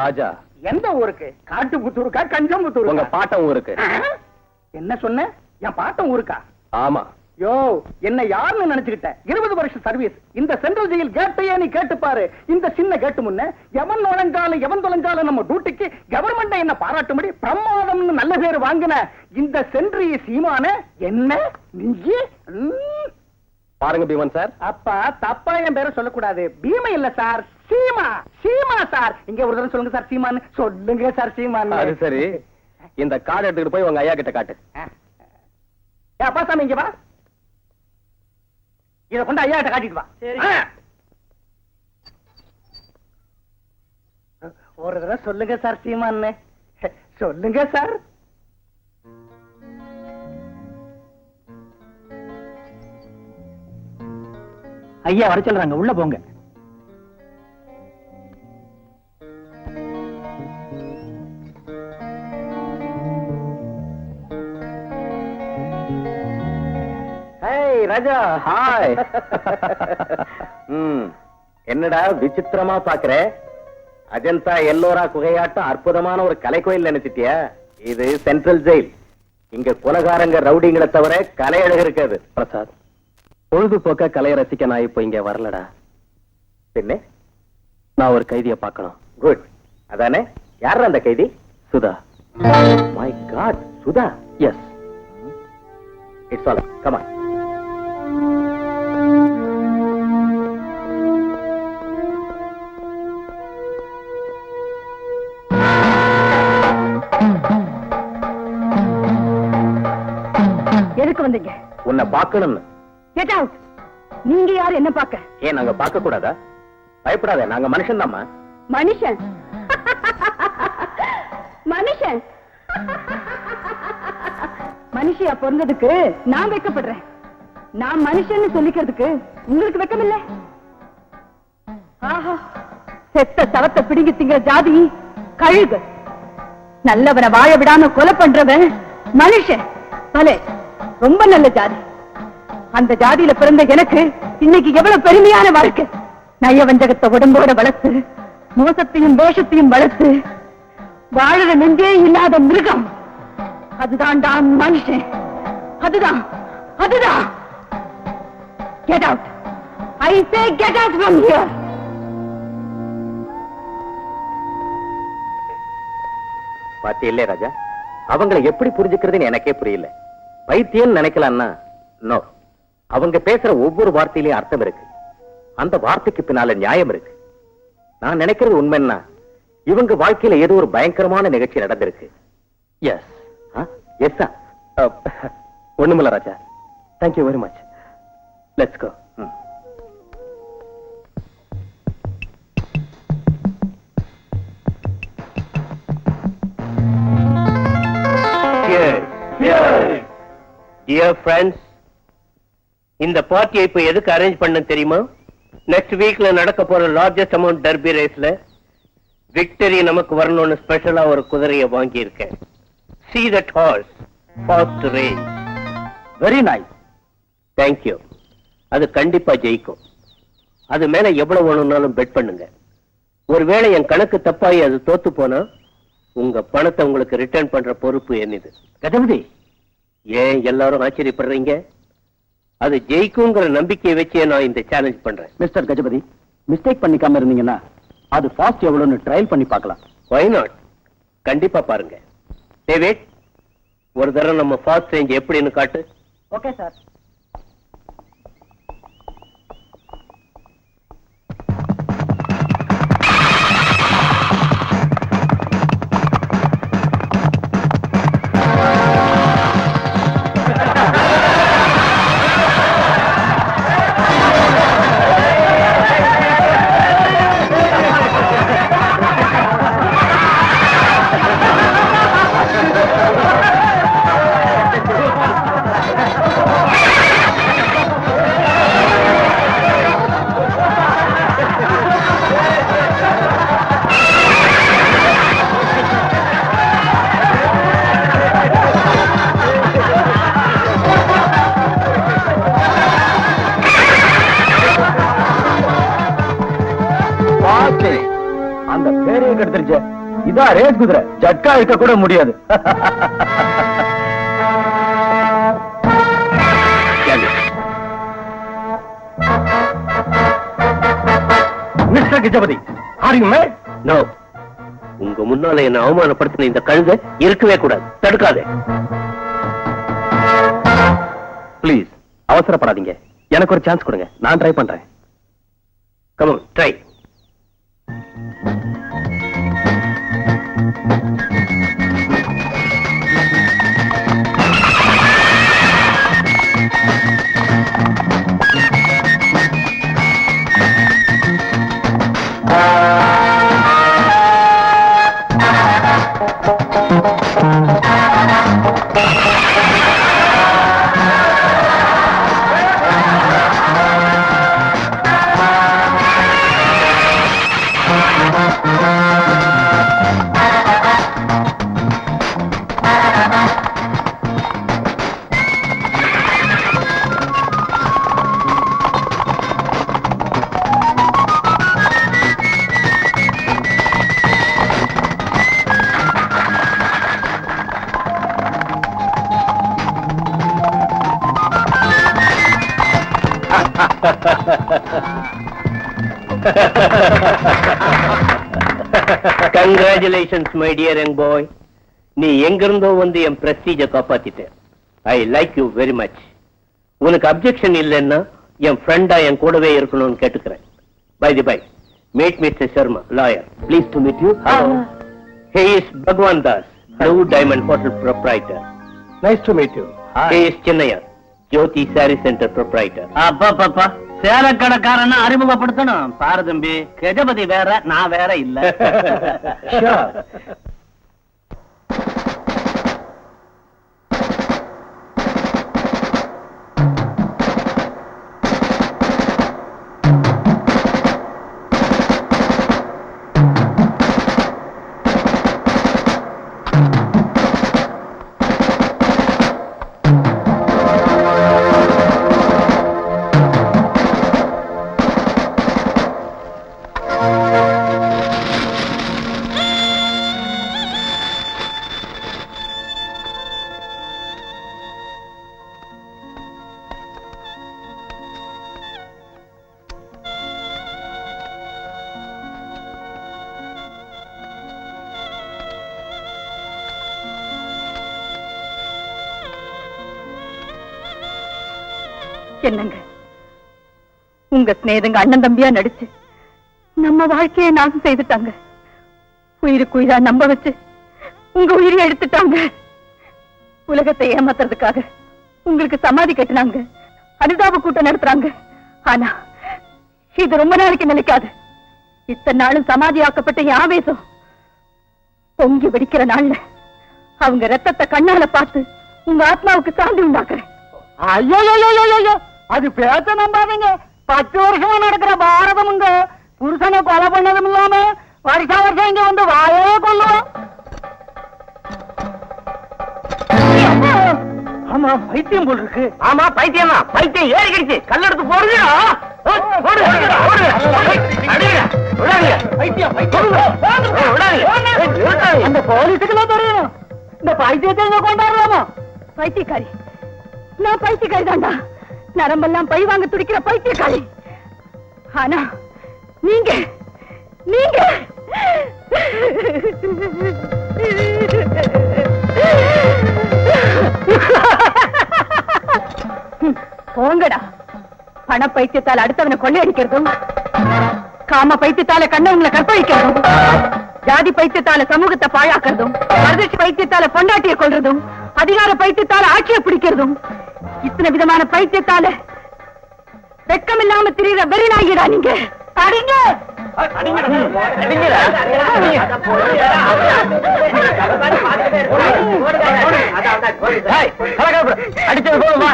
ராஜா. எந்த ஊருக்கு? காட்டுப்புத்தூருக்கா கஞ்சம்புத்தூர்? உங்க பாட்டம் ஊருக்கு. என்ன சொன்ன? என் பாட்டம் ஊருக்கா? ஆமா. யோ, என்ன யாருன்னு நினைச்சுக்கிட்ட? 20 வருஷம் சர்வீஸ். இந்த சென்ட்ரல் ஜெயில் கேட்டையே நீ கேட்டு பாரு. இந்த சின்ன கேட்டு முன்ன எவன் நுழைஞ்சாலும் எவன் தொலைஞ்சாலும் நம்ம டியூட்டிக்கு கவர்மெண்ட் என்ன பாராட்டும்படி பிரமாதம்னு நல்ல பேர் வாங்கின இந்த சென்ட்ரி சீமான என்ன நீ பாருங்க பீமன் சார். அப்பா தப்பா என் பேரை சொல்லக்கூடாது. பீமை இல்ல சார், சீமா. சீமா சார். இங்க ஒரு தடவை சொல்லுங்க சார், சீமான்னு சொல்லுங்க சார். சீமான். அது சரி, இந்த கார்டு எடுத்துக்கிட்டு போய் உங்க ஐயா கிட்ட காட்டு. அப்பா சாமி இங்க வா. இத கொண்டு ஐயா கிட்ட காட்டிட்டு வா. ஒரு தடவை சொல்லுங்க சார், சீமான்னு சொல்லுங்க சார். ஐயா வர சொல்றாங்க, உள்ள போங்க. ராஜா, ஹாய். என்னடா விசித்திரமா பாக்குற? அஜந்தா எல்லோரா குகையாட்டம் அற்புதமான ஒரு கலை கோயில் நினைச்சிட்டியா? இது சென்ட்ரல் ஜெயில். இங்க குலகாரங்க ரவுடிங்களை தவிர கலை அழகு இருக்காது. பிரசாத், பொழுதுபோக்க கலையை ரசிக்க நான் இப்போ இங்க வரலடா. பின்ன நான் ஒரு கைதியை பார்க்கணும். குட். அதானே? யார் அந்த கைதி? Sudha. My god, Sudha. Yes. It's all. Come on. எதுக்கு வந்தீங்க? உன்னை பார்க்கணும்னு. Get out. நீங்க யார் என்ன பார்க்க? ஏன் நாங்க பார்க்க கூடாதா? பயப்படாத, நாங்க மனுஷன் தாமா. மனுஷன்? மனுஷன்? மனுஷியா பிறந்ததுக்கு நான் வெக்கப்படுறேன். நான் மனுஷன் சொல்லிக்கிறதுக்கு உங்களுக்கு வெக்கம் இல்ல? ஆஹா, செத்த சவத்தை பிடிங்கி திங்கிற ஜாதி கழுகு. நல்லவனை வாழ விடாம கொலை பண்றவன் மனுஷன். பலே, ரொம்ப நல்ல ஜாதி. அந்த ஜாதியில பிறந்த எனக்கு இன்னைக்கு எவ்வளவு பெருமையான வாழ்க்கை. நயவஞ்சகத்தை உடம்போட வளர்த்து, மோசத்தையும் தோஷத்தையும் வளர்த்து வாழற நெஞ்சே இல்லாத மிருகம். அதுதான் தான் மனுஷன். அதுதான் அதுதான். Get out. I say get out from here. பாத்தியில்லே ராஜா, அவங்களை எப்படி புரிஞ்சுக்கிறதுன்னு எனக்கே புரியல. பைத்தியம் நினைக்கலாம்னா நோ. அவங்க பேசுற ஒவ்வொரு வார்த்தையிலயும் அர்த்தம் இருக்கு. அந்த வார்த்தைக்கு பின்னால நியாயம் இருக்கு. நான் நினைக்கிறது உண்மைன்னா இவங்க வாழ்க்கையில ஏதோ ஒரு பயங்கரமான நிகழ்ச்சி நடந்திருக்கு. எஸ். எஸ். ஒண்ணுமில்ல Raja. Thank you very much. Let's go. Dear friends, இந்த பார்ட்டியை இப்ப எதுக்கு அரேஞ்ச் பண்ண தெரியுமா? நெக்ஸ்ட் வீக்ல நடக்க போற லார்ஜஸ்ட் அமௌண்ட் டர்பி ரேஸ்ல விக்டரி நமக்கு வரணும்னு ஸ்பெஷலா ஒரு குதிரையை வாங்கி இருக்கேன். See that horse, fast race. Very nice. Thank you. அது கண்டிப்பா ஜெயிக்கும். அது மேல எவ்வளவு வேணும்னாலும் பெட் பண்ணுங்க. ஒருவேளை என் கணக்கு தப்பாயி அது தோத்து போனா உங்க பணத்தை உங்களுக்கு ரிட்டர்ன் பண்ற பொறுப்பு என்னது. கஜபதி, ஏன் எல்லாரும் ஆச்சரியப்படுறீங்க? அது ஜெயிக்குங்கிற நம்பிக்கையை வச்சே நான் இந்த சேலஞ்ச் பண்றேன். மிஸ்டர் கஜபதி, மிஸ்டேக் பண்ணிக்காம இருந்தீங்கன்னா அது ஃபாஸ்ட் எவ்வளவுன்னு ட்ரையல் பண்ணி பார்க்கலாம். Why not? கண்டிப்பா பாருங்க. டேவிட், ஒரு தடவை நம்ம ஃபாஸ்ட் ரேஞ்ச் எப்படின்னு காட்டு. Okay sir. இதுதான் ரேஸ் குதிரை, ஜட்கா இருக்க கூட முடியாது. Mister Gajapathi, are you mad? No. உங்க முன்னால என்ன அவமானப்படுத்தின இந்த கழுதை இருக்கவே கூடாது. தடுக்காதே. ப்ளீஸ் அவசரப்படாதீங்க, எனக்கு ஒரு சான்ஸ் கொடுங்க, நான் ட்ரை பண்றேன். Come on, try. Congratulations my dear young boy. நீ எங்கிருந்தோ வந்து என் பிரஸ்டீஜ காப்பாத்திட்ட. I like you very much. உனக்கு அப்செக்ஷன் இல்லைன்னா என் ஃப்ரெண்டா என் கூடவே இருக்கணும்னு கேட்டுக்கிறேன். By the by, meet mister Sharma, lawyer. Please to meet you. He is Bhagwan Das, Blue Diamond Hotel proprietor. Nice to meet you. He is Chennaya, Jyoti Saree Center proprietor. அப்பா சேலக்கடைக்காரன் அறிமுகப்படுத்தணும். பாரு தம்பி, கஜபதி வேற, நான் வேற இல்ல. என்னங்க, உங்க ஸ்நேகங்க அண்ணன் தம்பியா நடிச்சு நம்ம வாழ்க்கையை நாசம் செய்துட்டாங்க. உயிருக்கு உயிரா நம்ப வச்சு உங்க உயிரை எடுத்துட்டாங்க. உலகத்தை ஏமாத்துறதுக்காக உங்களுக்கு சமாதி கட்டினாங்க, அனுதாப கூட்டம் நடத்துறாங்க. ஆனா இது ரொம்ப நாளைக்கு நிலைக்காது. இத்தனை நாளும் சமாதியாக்கப்பட்ட என் ஆவேசம் பொங்கி வெடிக்கிற நாள்ல அவங்க ரத்தத்தை கண்ணால பார்த்து உங்க ஆத்மாவுக்கு சாந்தி உண்டாக்குறேன். ஐயோ, அது பேச்ச நம்பாதீங்க. 10 வருஷமா நடக்கிற பாரதமுங்க புருஷனை கொலை பண்ணதும் இல்லாம வருஷா வருஷம் இங்க வந்து வாயே கொள்ளுவோம். ஆமா, பைத்தியம் போல் இருக்கு. ஆமா, பைத்தியமா? பைத்தியம் ஏறிக்கிடுச்சு. கல்லெடுத்து போடுங்க. அந்த போலீஸுக்கெல்லாம் தெரியும் இந்த பைத்தியத்தை இங்க கொண்டாடலாமா? பைத்தியக்காரி, நான் பைத்தியக்காரி தாண்டா. நரம்பெல்லாம் பழி வாங்க துடிக்கிற பைத்தியக்காரி. ஆனா நீங்க நீங்க போங்கடா. பண பைத்தியத்தால் அடுத்தவனை கொள்ளையடிக்கிறதும், காம பைத்தியத்தால கண்ணவங்களை கற்பழிக்கிறதும், ஜாதி பைத்தியத்தால சமூகத்தை பாழாக்குறதும், மருதட்சி பைத்தியத்தால பொண்டாட்டியை கொள்றதும், அதிகார பைத்தியத்தால ஆட்சியை பிடிக்கிறதும், இத்தனை விதமான பைத்தியத்தால வெக்கம் இல்லாம திரிகிற வெறி நாயிடா நீங்க. அடிங்க. அடிச்சது போதுமா?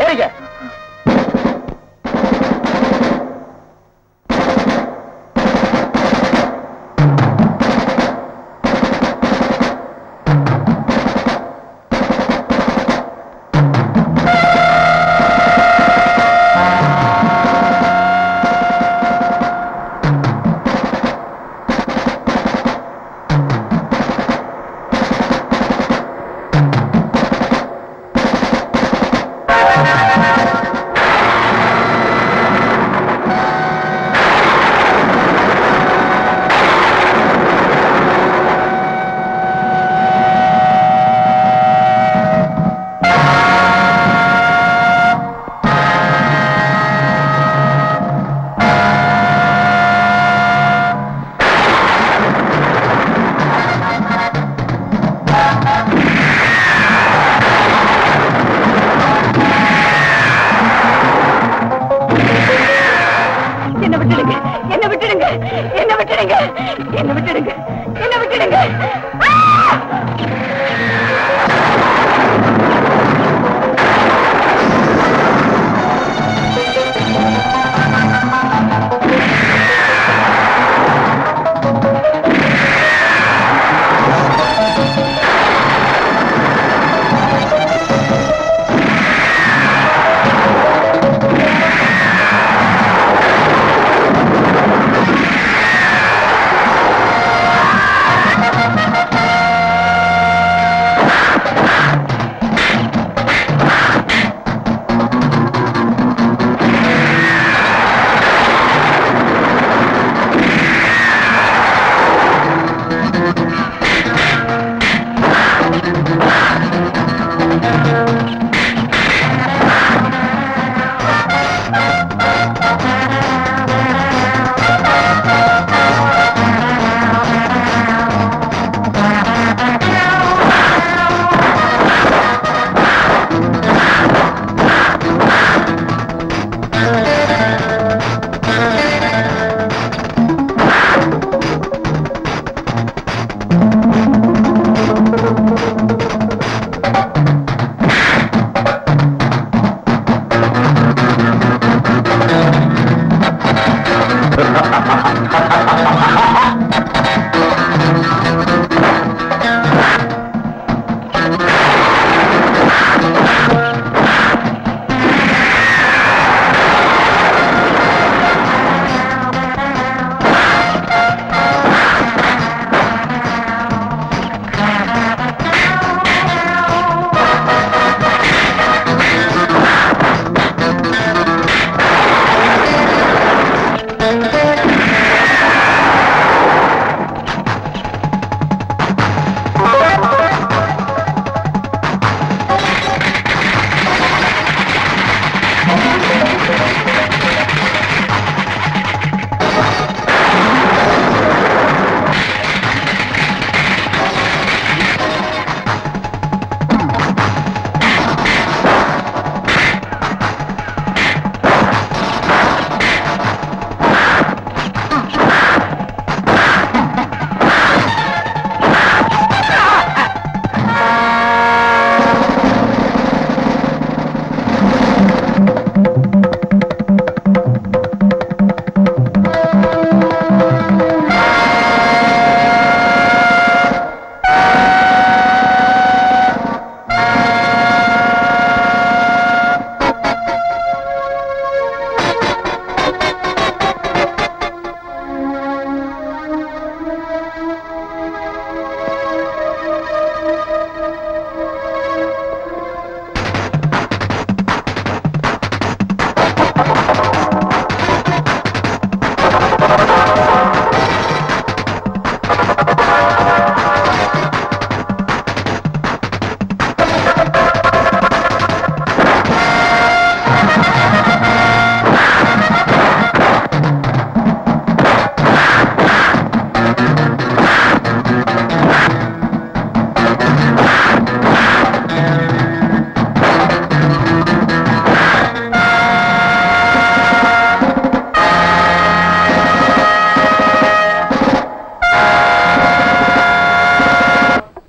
ஏறிக்க. என்ன விட்டுடுங்க, என்ன விட்டுடுங்க.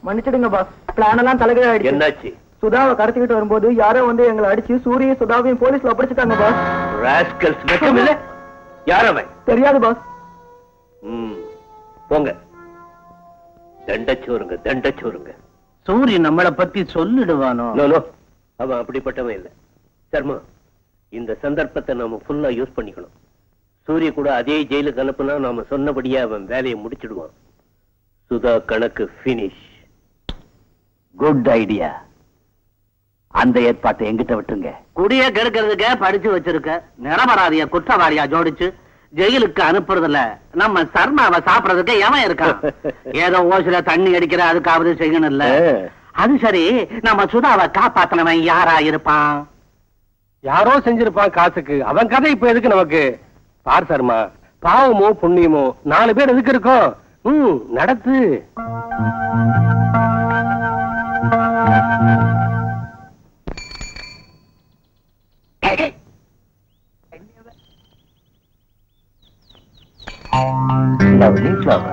மன்னிச்சிடுங்க பாஸ், பிளான் எல்லாம் தலைகீழ ஆயிடுச்சு. என்னாச்சு? சுதாவை கடத்திக்கிட்டு வரும்போது யாரோ வந்து எங்களை அடிச்சு சூரிய சுதாவையும் போலீஸ்ல ஒப்படைச்சிட்டாங்க பாஸ். ராஸ்கல்ஸ் வெக்கம் இல்ல? யார் அவன்? தெரியாது பாஸ். போங்க, தண்டச்சோருங்க தண்டச்சோருங்க. சூரிய நம்மளை பத்தி சொல்லிடுவானோ? நோ நோ, அவன் அப்படிப்பட்டவன் இல்ல. சர்மா, இந்த சந்தர்ப்பத்தை நாம ஃபுல்லா யூஸ் பண்ணிக்கணும். சூரிய கூட அதே ஜெயிலுக்கு அனுப்புனா நாம சொன்னபடியே அவன் வேலையை முடிச்சிடுவான். சுதா கணக்கு பினிஷ். Good idea. அந்த ஏற்பாட்டை எங்கிட்ட விட்டுங்க. குடிய கெடுக்கிறதுக்க படிச்சு வச்சிருக்க நிரபராதிய குற்றவாளியா ஜோடிச்சு ஜெயிலுக்கு அனுப்புறதுல நம்ம சர்மாவை சாப்பிடறதுக்கு எவன் இருக்கான்? ஏதோ ஓசில தண்ணி அடிக்கிற அதுக்காவது செய்யணும் இல்ல. அது சரி, நம்ம சுதாவை காப்பாத்தினவன் யாரா இருப்பான்? யாரோ செஞ்சிருப்பான் காசுக்கு. அவன் கதை இப்ப எதுக்கு நமக்கு? பார் சர்மா, பாவமோ புண்ணியமோ 4 பேர் எதுக்கு இருக்கோம்? நடத்து. Lovely flower.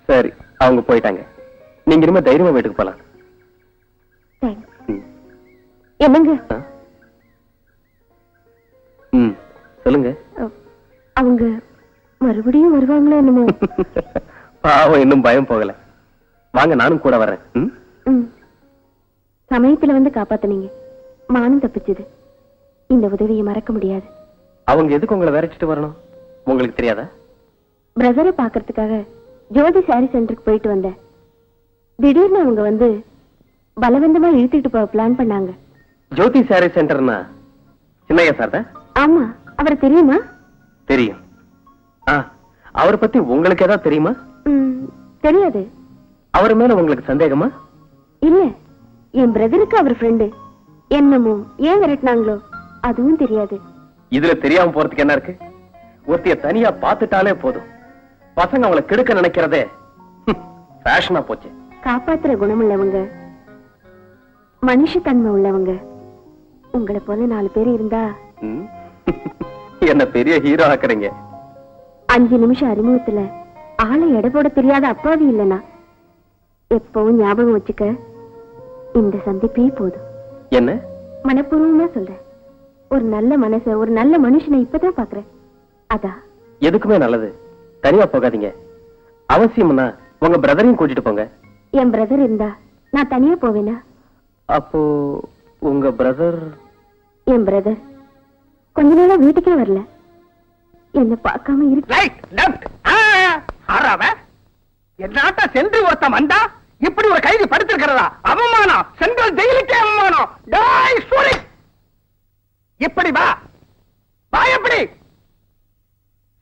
சரி, அவங்க போயிட்டாங்க. நீங்க இனிமே தைரியமா வீட்டுக்கு போலாம். என்னங்க? சொல்லுங்க. அவங்க மறுபடியும் வருவாங்களோ என்னமோ? பாவம், இன்னும் பயம் போகல. வாங்க, நானும் கூட வர்றேன். சமயத்துல வந்து காப்பாத்துனீங்க, மானம் தப்பிச்சது. இந்த உதவியை மறக்க முடியாது. அவங்க எதுக்கு உங்களை விரட்டிட்டு வரணும், உங்களுக்கு தெரியாதா? பிரதரை பாக்குறதுக்காக ஜோதி சாரி சென்டருக்கு போயிட்டு வந்தேன். திடீர்னு அவங்க வந்து பலவந்தமா இழுத்துட்டு போக பிளான் பண்ணாங்க. ஜோதி சாரி சென்டர்னா சின்னையா சார் தான்? ஆமா. அவர் தெரியுமா? தெரியும். அவரை பத்தி உங்களுக்கு ஏதாவது தெரியுமா? தெரியாது. அவர் மேல உங்களுக்கு சந்தேகமா? இல்ல, என் பிரதருக்கு அவர் ஃப்ரெண்டு. என்னமோ ஏன் விரட்டினாங்களோ அதுவும் தெரியாது. இதுல தெரியாம போறதுக்கு என்ன இருக்கு? ஒருத்தைய தனியா பாத்துட்டாலே போதும். பசங்க அவங்களை கெடுக்க நினைக்கிறதே ஃபேஷனா போச்சு. காப்பாத்துற குணம் உள்ளவங்க, மனுஷத்தன்மை உள்ளவங்க உங்களை போல 4 பேர் இருந்தா என்ன பெரிய ஹீரோ ஆக்குறீங்க. 5 நிமிஷம் அறிமுகத்துல ஆளை எடை போட தெரியாத அப்பாவி இல்லனா. எப்பவும் ஞாபகம் வச்சுக்க, இந்த சந்திப்பே போதும். என்ன? மனப்பூர்வமா சொல்றேன். ஒரு நல்ல மனச, ஒரு நல்ல மனுஷனை இப்பதான் பாக்குறேன். அதான் எதுக்குமே நல்லது. தனியா போகாதீங்க. அவசியம்னா உங்க பிரதரையும் கூட்டிட்டு போங்க. என் பிரதர் இருந்தா நான் தனியா போவேனா? அப்போ உங்க பிரதர்? என் பிரதர் கொஞ்ச நாளா வீட்டுக்கே வரல. என்ன பார்க்காம இருக்கு. என்னாட்ட சென்று ஒருத்தன் வந்தா இப்படி ஒரு கைதி படுத்திருக்கிறதா? அவமானம், சென்ட்ரல் ஜெயிலுக்கே அவமானம். டேய் சூரி, இப்படி வா வா, எப்படி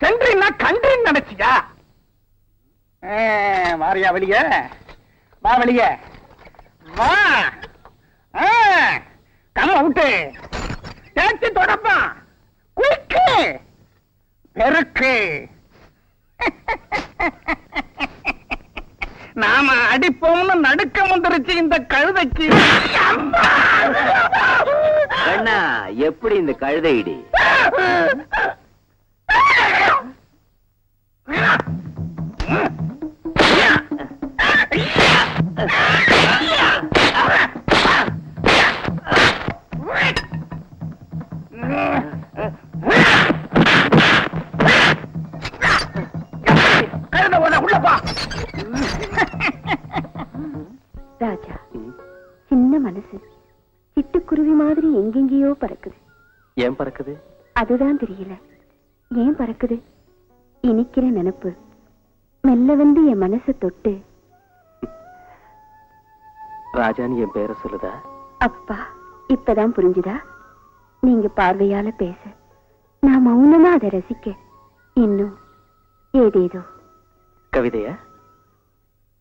சென்ட்ரின்னா கன்றின்னு நினைச்சியா? வாரியா வெளிய, வா வெளிய வா. கம்ம விட்டு தேய்ச்சி தொடப்பான், குளிக்கு பெருக்கு. நாம அடிப்போம்னு நடுக்கம் வந்துருச்சு இந்த கழுதைக்கு. அண்ணா, எப்படி இந்த கழுதை இடி? உள்ளப்பா ராஜா, சின்ன மனசு சிட்டுக்குருவி மாதிரி எங்கெங்கேயோ பறக்குது. ஏன் பறக்குது? அதுதான் தெரியல. ஏன் பறக்குது? இனிக்கிற நினைப்பு மெல்ல வந்து என் மனசை தொட்டு ராஜான்னு என் பேரை சொல்லுதா? அப்பா, இப்பதான் புரிஞ்சுதா? நீங்க பார்வையால பேச, நான் மௌனமா அதை ரசிக்க, இன்னும் ஏதேதோ. கவிதையா?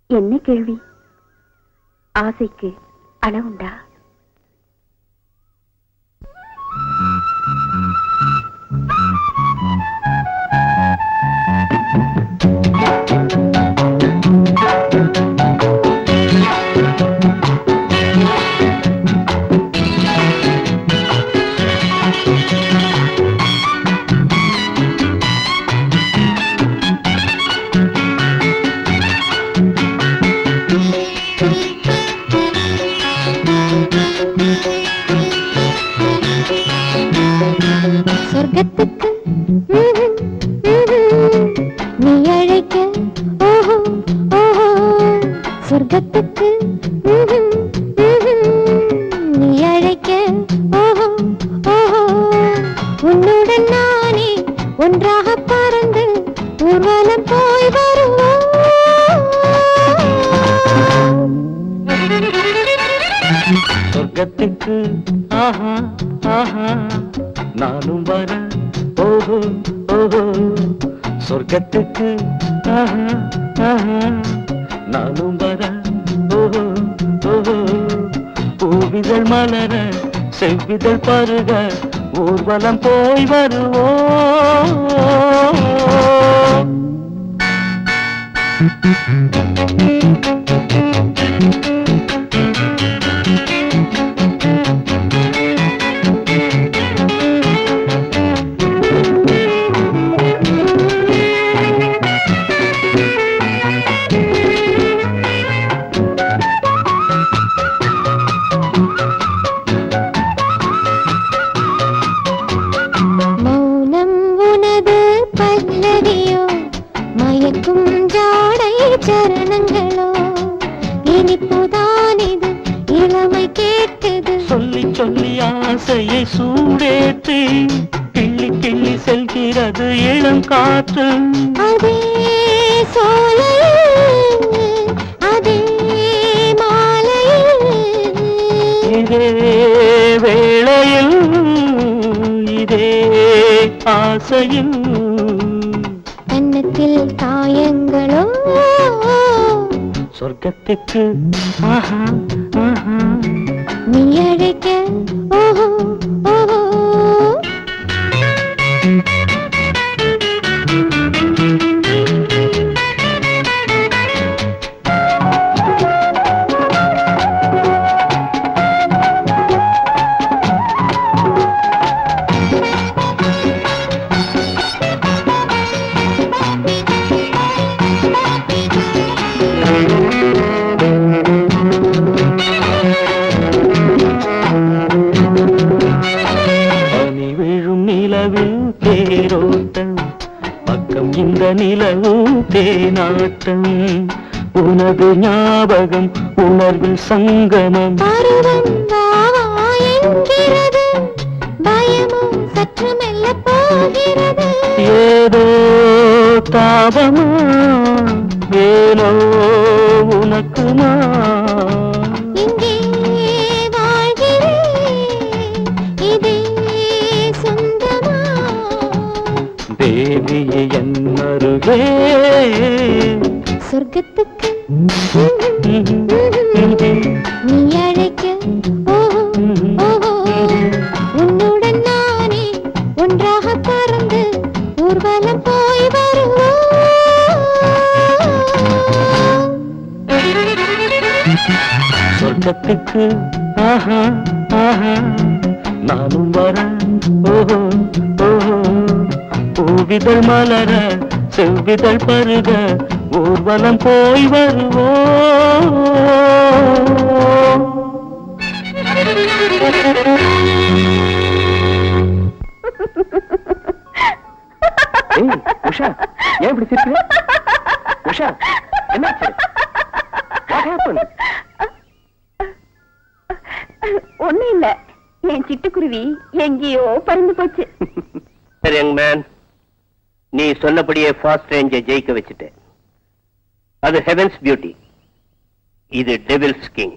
என்ன கேள்வி? ஆசைக்கு அளவுண்டா? சொர்க்கத்துக்கு நீ அழைக்க, ஓஹோ ஓஹோ, சொர்க்கத்துக்கு நீ அழைக்க, ஓஹோ ஓஹோ, உன்னுடன் நானே ஒன்றாக பறந்து ஊர்வலம் போய் வருவோம். சொர்க்கத்துக்கு ஆஹா ஆஹா நானும் வர, ஓஹோ ஓஹோ, சொர்க்கத்துக்கு ஆஹா ஆஹா நானும் வர, ஓஹோ ஓஹோ, பூவிதழ் மலர செவ்விதழ் பருக ஊர்வலம் போய் வருவோம். மௌனம் உனது பல்லவியோ, மயக்கும் ஜாடை சரணங்களோ, இனிப்புதான் இது இளமை கேட்குது. சொல்லி சொல்லி ஆசையை சூடேற்றி கிள்ளி கிள்ளி செல்கிறது இளம் காற்று. அதே சோலையில், அதே மாலையில், இதே வேளையில் இதே ஆசையில் கன்னத்தில் காயங்களோ, சொர்க்கத்துக்கு ஆஹா ஆஹா நீ அழைக்க, ஓஹோ ஓஹோ. நிலவும் தேனாட்டம் உனது ஞாபகம் உணர்வில் சங்கமம் பருவம் வாவா என்கிறது பயமும் சற்று மெல்ல போகிறது ஏதோ தாபமா ஏனோ உனக்குமா இங்கே வாழ்கிறேன் இதே சொந்தமா தேவியே என்னருகே சொர்க்கத்துக்கு நீ அழைக்க ஓஹோ ஓஹோ உன்னுடன் நானே ஒன்றாக பறந்து ஊர்வலம் போய் வருவோம் சொர்க்கத்துக்கு ஆஹா ஆஹா நானும் வர ஓஹோ ஓஹோ பூவிதழ் மலர செவ்விதழ் பருக ஊர்வலம் போய் வருவோம் உஷா ஏன் இப்படி சிரிக்கிற? உஷா என்னாச்சு? What happened? ஒண்ணு இல்ல என் சிட்டுக்குருவி எங்கேயோ பறந்து போச்சு யங் மேன், நீ சொன்னபடியே ஃபாஸ்ட் ரேஞ்சை ஜெயிக்க வச்சுட்டேன். அது ஹெவன்ஸ் பியூட்டி, இது டெவில்ஸ் கிங்,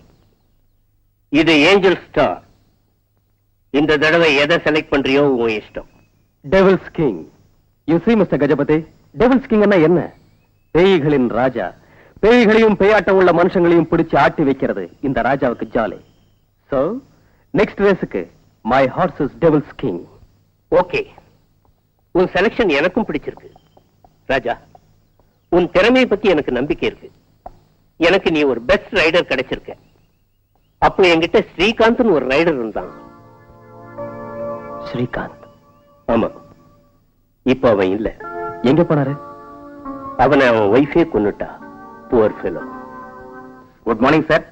இது ஏஞ்சல் ஸ்டார். இந்த தடவை எதை செலக்ட் பண்றியோ உன் இஷ்டம். Devil's King. You see mister Gajapathi, Devil's King என்ன பேய்களின் ராஜா. பேய்களையும் பேயாட்டம் உள்ள மனுஷங்களையும் பிடிச்சு ஆட்டி வைக்கிறது இந்த ராஜாவுக்கு ஜாலி. சோ நெக்ஸ்ட் ரேஸுக்கு my horse is devil's king. Okay, உன் செலக்ஷன் எனக்கும் பிடிச்சிருக்கு. ராஜா, உன் திறமையை பத்தி எனக்கு நம்பிக்கை இருக்கு. எனக்கு நீ ஒரு பெஸ்ட் ரைடர் கிடைச்சிருக்க. அப்போ என்கிட்ட ஸ்ரீகாந்த்னு ஒரு ரைடர் இருந்தான். ஸ்ரீகாந்த்? ஆமா, இப்போ அவன் இல்ல. எங்க போனாரு? அவனை அவன் ஒய்ஃபே கொன்னுட்டா. Poor fellow. Good morning sir,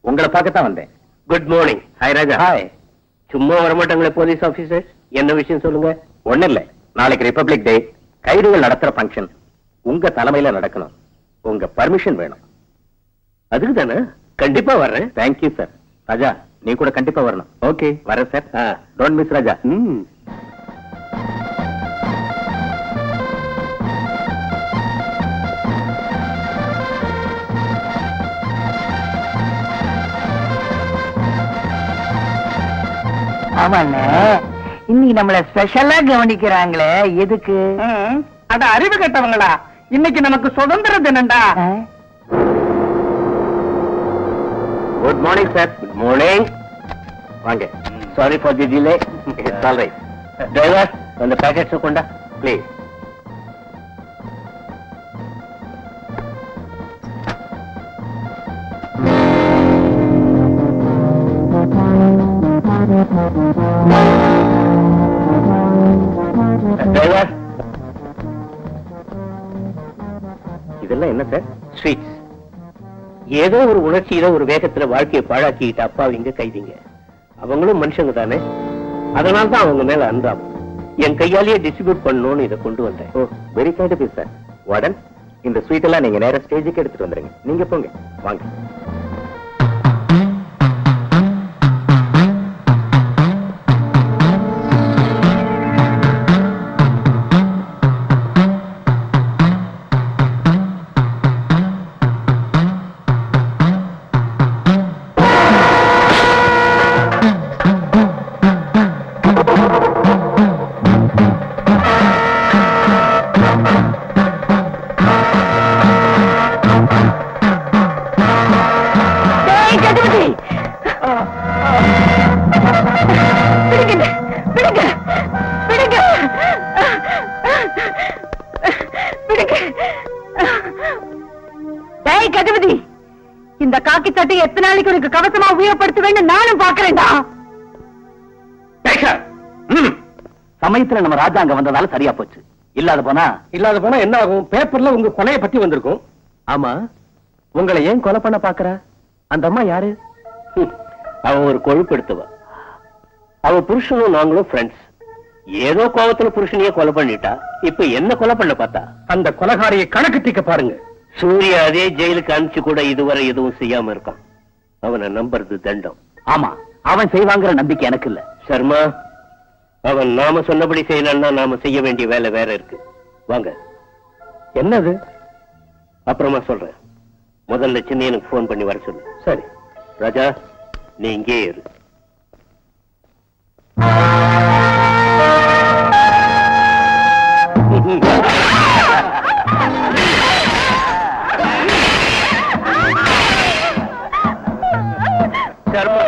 உங்களை பார்க்கத்தான் வந்தேன். Good morning. Hi Raja. Hi. சும்மா வரமாட்டாங்களே போலீஸ் ஆபீசர், என்ன விஷயம் சொல்லுங்க. ஒண்ணு இல்ல, நாளைக்கு ரிபப்ளிக் டே, கைதுகள் நடத்துற ஃபங்க்ஷன் உங்க தலைமையில நடக்கணும். உங்க பர்மிஷன் வேணும். அதுக்கு தானே, கண்டிப்பா வர்றேன். Thank you sir. ராஜா, நீ கூட கண்டிப்பா வரணும். ஓகே, வரேன் சார். டோன்ட் மிஸ் ராஜா. ஆமாண்ணே, இன்னைக்கு நம்மள ஸ்பெஷலா கவனிக்கிறாங்களே, எதுக்கு? அட அறிவு கட்டவங்களா, இன்னைக்கு நமக்கு சுதந்திர தினம்டா. Good morning sir. Good morning. வாங்க. Sorry for the delay. It's all right. Driver, அந்த பேக்கெட்ஸ் கொண்டா ப்ளீஸ். டிரைவர், இதெல்லாம் என்ன சார்? ஸ்வீட்ஸ். ஏதோ ஒரு உணர்ச்சியில ஒரு வேகத்துல வாழ்க்கையை பாழாக்கிட்ட அப்பாவிங்க கைதிங்க. அவங்களும் மனுஷங்க தானே, அதனால தான் அவங்க மேல அன்றாம். என் கையாலேயே டிஸ்ட்ரிபியூட் பண்ணணும்னு இதை கொண்டு வந்தேன். Oh, very kind of you sir. Warden, இந்த ஸ்வீட் எல்லாம் நீங்க நேரா ஸ்டேஜுக்கு எடுத்துட்டு வந்துருங்க. நீங்க போங்க, வாங்க. கஜபதி, இந்த காக்கி சட்டை எத்தனை நாளைக்கு உனக்கு கவசமா உபயோகப்படுத்துவேன்னு நானும் பாக்குறேன்டா. சமயத்துல நம்ம ராஜாங்க வந்ததால சரியா போச்சு. இல்லாத போனா என்ன ஆகும்? பேப்பர்ல உங்க கொலையை பத்தி வந்திருக்கும். ஆமா, உங்களை ஏன் கொலை பண்ண பாக்குற? அந்த அம்மா யாரு? அவன் ஒரு கொழுப்படுத்துவ. அவ புருஷனும் நாங்களும் ஃப்ரெண்ட்ஸ். ஏதோ கோவத்துல புருஷனையே கொலை பண்ணிட்டா இப்ப என்ன கொலை பண்ண பார்த்தா? அந்த கொலைகாரியை கணக்கு தீக்க பாருங்க. சூர்யா அதே ஜெயிலுக்கு அனுப்பிச்சு கூட இதுவரை எதுவும் செய்யாம இருக்கான். அவனை நம்புறது தண்டம். ஆமா, அவன் செய்வாங்கிற நம்பிக்கை எனக்கு இல்ல. சர்மா, அவன் நாம சொன்னபடி செய்யலன்னா நாம செய்ய வேண்டிய வேலை வேற இருக்கு. வாங்க. என்னது? அப்புறமா சொல்றேன். முதல்ல சின்னையனுக்கு போன் பண்ணி வர சொல்லு. சரி ராஜா, நீ இங்கே இரு. சர்மா,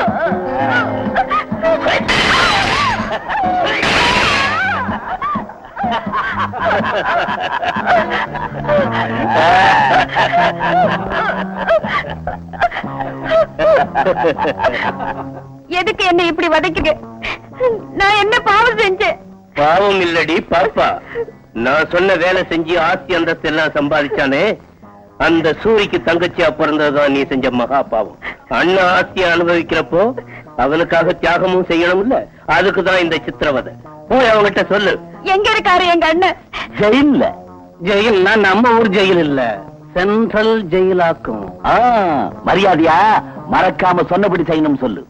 எதுக்கு என்ன இப்படி வதைக்குங்க? நான் என்ன பாவம் செஞ்சேன்? பாவம் இல்லடி பாப்பா. நான் சொன்ன வேலை செஞ்சு ஆஸ்தி அந்தஸ்து எல்லாம் சம்பாதிச்சானே, அந்த சூரிக்கு தங்கச்சியா பிறந்ததுதான் நீ செஞ்ச மகா பாவம். அண்ணன் ஆஸ்தியை அனுபவிக்கிறப்போ அவனுக்காக தியாகமும் செய்யணும் இல்ல, அதுக்குதான் இந்த சித்திரவதை. போய் அவன்கிட்ட சொல்லு. எங்க இருக்காரு எங்க அண்ணன்? ஜெயில்ல. ஜெயில்னா நம்ம ஊர் ஜெயில் இல்ல, சென்ட்ரல் ஜெயிலாக்கும். மரியாதையா மறக்காம சொன்னபடி செய்யணும் சொல்லு.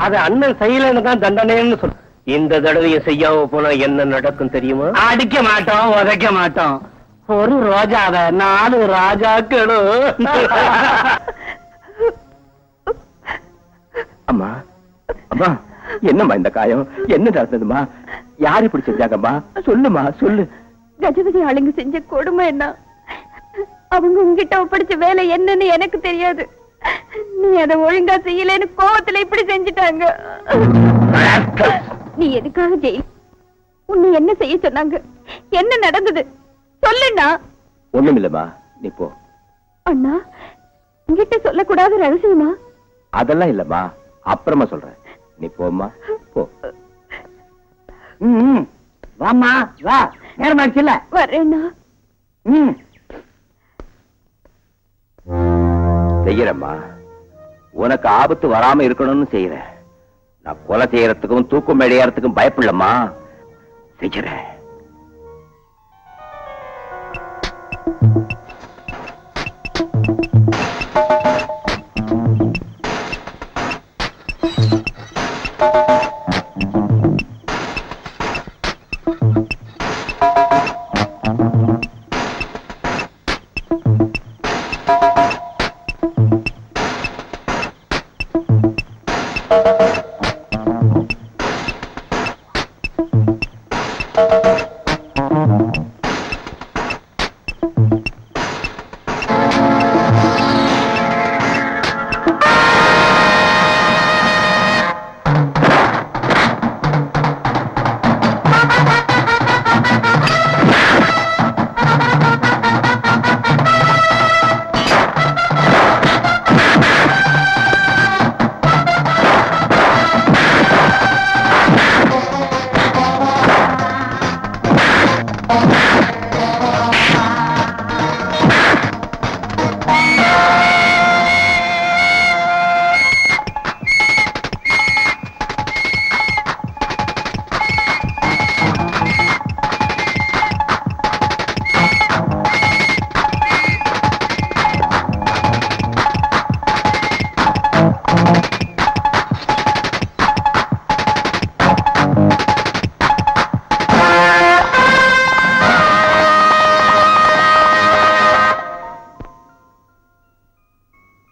அது அண்ணன் செய்யலன்னு தான் தண்டனைன்னு சொல்லு. இந்த தடவையை செய்யாம போனா என்ன நடக்கும் தெரியுமா? அடிக்க மாட்டோம், உதைக்க மாட்டோம். ஒரு ரோஜாவை 4 ராஜாக்களும். அம்மா அம்மா, என்னம்மா இந்த காயம்? என்ன நடந்ததுமா? யாரு இப்படி செஞ்சாங்கம்மா? சொல்லுமா, சொல்லு. கஜபதி ஆளுங்க செஞ்ச கொடுமை என்ன? அவங்க உங்ககிட்ட ஒப்படைச்ச வேலை என்னன்னு எனக்கு தெரியாது. நீ அதை ஒழுங்கா செய்யலன்னு கோவத்துல இப்படி செஞ்சுட்டாங்க. நீ எதுக்காக ஜெயில்? உன்னை என்ன செய்ய சொன்னாங்க? என்ன நடந்தது சொல்லுண்ணா. ஒண்ணும் இல்லம்மா, நீ போ. அண்ணா, உங்ககிட்ட சொல்லக்கூடாத ரகசியமா? அதெல்லாம் இல்லம்மா, அப்புறமா சொல்றேன். நீ போம்மா, போ. வாமா வா, நேரமாச்சுல்ல. வரேண்ணா. செய்யறம்மா, உனக்கு ஆபத்து வராம இருக்கணும்னு செய்யறேன். நான் கொலை செய்யறதுக்கும் தூக்கம் அடையறதுக்கும் பயப்படலம்மா, செய்யறேன்.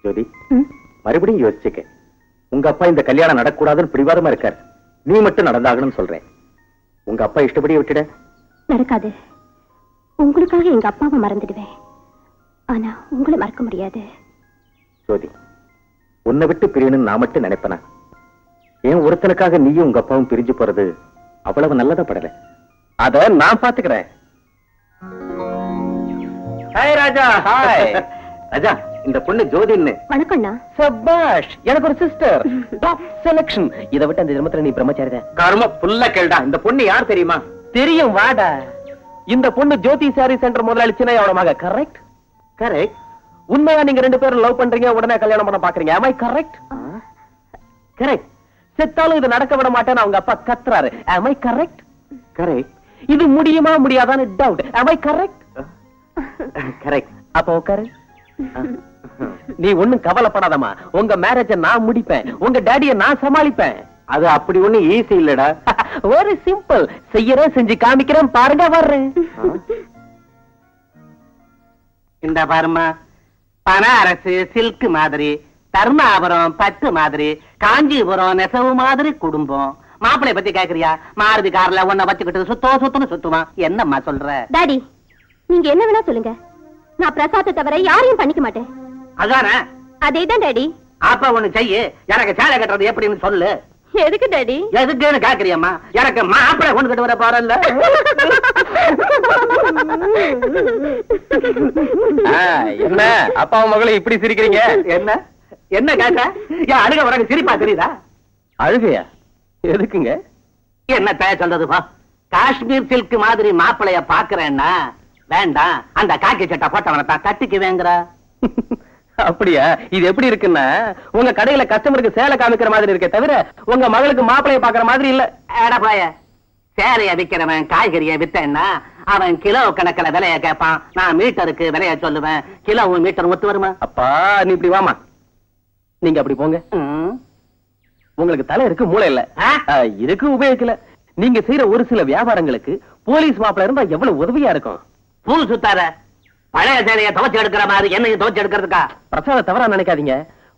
ஜோதி, மறுபடியும் யோசிச்சுக்க. உங்க அப்பா இந்த கல்யாணம் நடக்கூடாதுன்னு பிடிவாதமா இருக்காரு. நீ மட்டும் நடந்தாகணும்னு சொல்றேன். உங்க அப்பா இஷ்டப்படியே விட்டுட. நடக்காது. உங்களுக்காக எங்க அப்பாவை மறந்துடுவேன், ஆனா உங்களை மறக்க முடியாது. ஜோதி, உன்னை விட்டு பிரியணும்னு நான் மட்டும் நினைப்பேனா? ஏன் ஒருத்தனுக்காக நீயும் உங்க அப்பாவும் பிரிஞ்சு போறது அவ்வளவு நல்லதா படல. அத நான் பாத்துக்கிறேன். ஹாய் ராஜா. ஹாய் ராஜா, இந்த பொண்ணு ஜோதின்னு. வணக்கம்ண்ணா. சபாஷ், எனக்கு ஒரு சிஸ்டர். Top selection. இத விட்டு அந்த ஜென்மத்துல நீ பிரம்மச்சாரி தான். கர்ம புல்ல கேள்டா. இந்த பொண்ணு யார் தெரியுமா? தெரியும், வாடா. இந்த பொண்ணு ஜோதி சாரி சென்டர் முதலாளி சின்னையோட மக. கரெக்ட்? கரெக்ட். உண்மையா நீங்க 2 பேரும் லவ் பண்றீங்க, உடனே கல்யாணம் பண்ண பாக்குறீங்க. am I correct? கரெக்ட். செத்தாலும் இது நடக்க விட மாட்டேன்னு அவங்க அப்பா கத்துறாரு. am I correct? கரெக்ட். இது முடியுமா முடியாதான்னு doubt. am I correct? Correct. அப்ப உட்காரு. நீ ஒண்ணும் கவலைப்படாதம்மா. உங்க மேரேஜ நான் முடிப்பேன். உங்க டாடிய நான் சமாளிப்பேன். அது அப்படி ஒண்ணு ஈஸி இல்லடா. ஒரு சிம்பிள். செய்யறேன், செஞ்சு காமிக்கிறேன், பாருங்க வர்றேன். இந்த பாருமா, பனாரசு சில்க் மாதிரி, தர்மாபுரம் பட்டு மாதிரி, காஞ்சிபுரம் நெசவு மாதிரி குடும்பம். மாப்பிளை பத்தி கேக்குறியா? மாருதி கார்ல உன்னை வச்சுக்கிட்டு சுத்துன்னு சுத்துமா? என்னம்மா சொல்ற? டாடி, நீங்க என்ன வேணா சொல்லுங்க, நான் பிரசாத்தை தவிர யாரையும் பண்ணிக்க மாட்டேன். அதானே? அதேதான் டாடி. அப்ப ஒண்ணு செய்யு, எனக்கு சேலை கட்டுறது எப்படின்னு சொல்லு. எதுக்கு டாடி? எதுக்குன்னு கேக்குறியம்மா? எனக்கு மாப்பிளை கொண்டு கிட்டு வர போறல்ல. என்ன அப்பா மகளும் இப்படி சிரிக்கிறீங்க? என்ன என்ன கேட்ட? என் அழுக உனக்கு சிரிப்பா தெரியுதா? அழுகையா? எதுக்குங்க? என்ன தய சொல்றதுப்பா? காஷ்மீர் சில்க் மாதிரி மாப்பிளைய பாக்குறேன்னா வேண்டாம், அந்த காக்கி சட்டை போட்டவனை தான் கட்டிக்கு வேங்குற. அப்படியா? இது எப்படி இருக்குன்னா, உங்க கடையில கஸ்டமருக்கு சேலை காமிக்கிற மாதிரி இருக்கே தவிர உங்க மகளுக்கு மாப்பிளைய பாக்குற மாதிரி இல்ல. எடப்பாய, சேலைய விக்கிறவன் காய்கறிய வித்தேன்னா அவன் கிலோ கணக்குல விலைய கேட்பான். நான் மீட்டருக்கு விலைய சொல்லுவேன். கிலோ மீட்டர் ஒத்து வருமா? அப்பா நீ இப்படி வாமா. நீங்க அப்படி போங்க. உங்களுக்கு தலை இருக்கு, மூளை இல்ல. இதுக்கு உபயோகிக்கல. நீங்க செய்யற ஒரு சில வியாபாரங்களுக்கு போலீஸ் மாப்பிள்ள இருந்தா எவ்வளவு உதவியா இருக்கும். பூ சுத்தார பழைய சேலைய துவச்சு எடுக்கிற மாதிரி என்னையும் துவச்சு எடுக்கிறதுக்கா? பிரசாத தவறா நினைக்காதீங்க.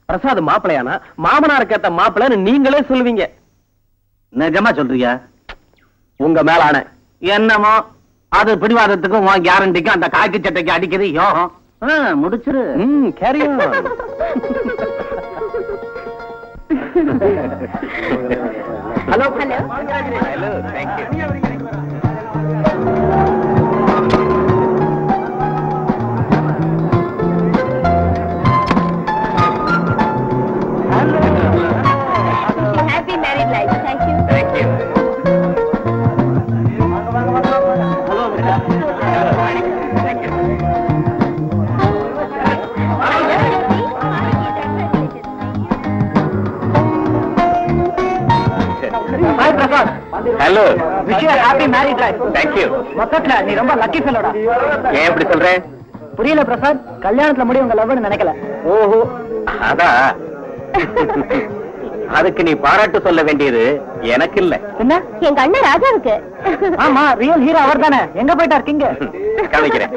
பிரசாத் மாப்பிள்ளையானா மாமனாருக்கு ஏத்த மாப்பிள்ளைன்னு நீங்களே சொல்லுவீங்க. நிஜமா சொல்றியா? உங்க மேல ஆணை. என்னமோ அது பிடிவாதத்துக்கும் உன் கேரண்டிக்கும் அந்த காக்கி சட்டைக்கு அடிக்கிறது யோகம். முடிச்சிரு. Carry on. Hello hello. Hello, thank you. Happy married life. Thank you. Thank you. Hi Prasad. Hello. Happy married life. Thank you. மொத்தத்துல நீ ரொம்ப லக்கி ஃபெல்லோடா. ஏன் இப்படி சொல்றேன்? புரியல பிரசாத், கல்யாணத்துல முடியும் உங்க லவ்னு நினைக்கல. ஓஹோ, அதான். அதுக்கு நீ பாராட்டு சொல்ல வேண்டியது எனக்கு இல்ல. என்ன? எங்க அண்ணன் ராஜாவுக்கு. ஆமா, ரியல் ஹீரோ அவர் தானே. எங்க போயிட்டா இருக்கீங்க? கவனிக்கிறேன்.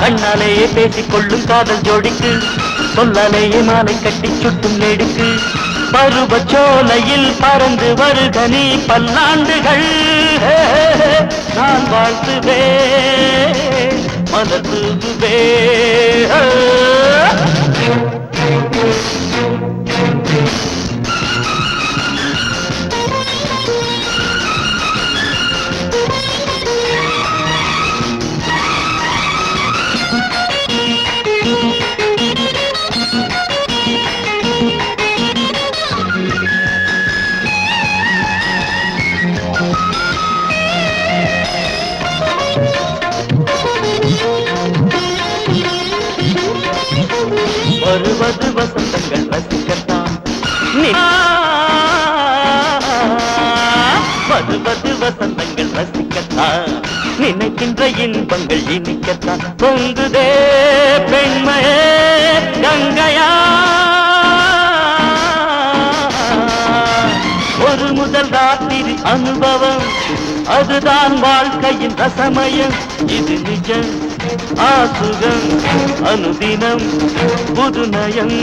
கண்ணாலேயே பேசிக் கொள்ளும் காதல் ஜோடிக்கு சொல்லாலேயே மாலை கட்டி சுட்டும் நெடுக்கு பருவச்சோலையில் பறந்து வருக நீ பல்லாண்டுகள். நான் வாழ்த்துவே மலர்த்துவே. வருவது வசந்தங்கள் ரசிக்கத்தான். வருவது வசந்தங்கள் ரசிக்கத்தான். நினைக்கின்ற இன்பங்கள் இனிக்கத்தான். பொங்குதே பெண்மையே கங்கையா. ஒரு முதல் ராத்திரி அனுபவம், அதுதான் வாழ்க்கையின் ரசமயம். இது நிஜம் ஆசுகம் அனுதினம் புதுநயம்.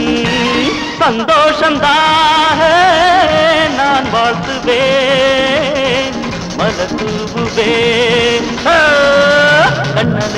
சந்தோஷம்தாக நான் வாழ்த்துவேன் மலர் தூவுவேன். கண்ணனை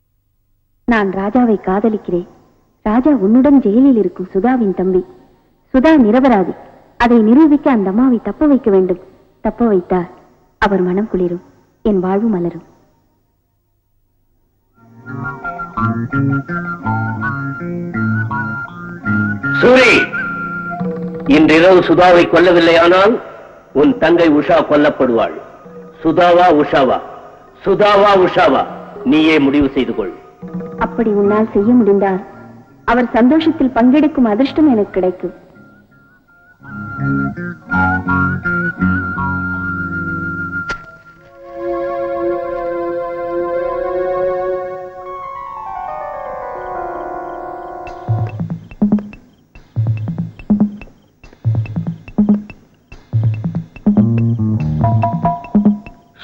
நான் ராஜாவை காதலிக்கிறேன். ராஜா உன்னுடன் ஜெயிலில் இருக்கும் சுதாவின் தம்பி. சுதா நிரபராதி. அதை நிரூபிக்க அந்த அம்மாவை தப்ப வைக்க வேண்டும். தப்ப வைத்தால் அவர் மனம் குளிரும், என் வாழ்வு மலரும். சூரி, இன்றிரவு சுதாவை கொல்லவில்லையானால் உன் தங்கை உஷா கொல்லப்படுவாள். சுதாவா உஷாவா? சுதாவா உஷாவா? நீயே முடிவு செய்து கொள். அப்படி உன்னால் செய்ய முடிந்தால் அவர் சந்தோஷத்தில் பங்கெடுக்கும் அதிர்ஷ்டம் எனக்கு கிடைக்கும்.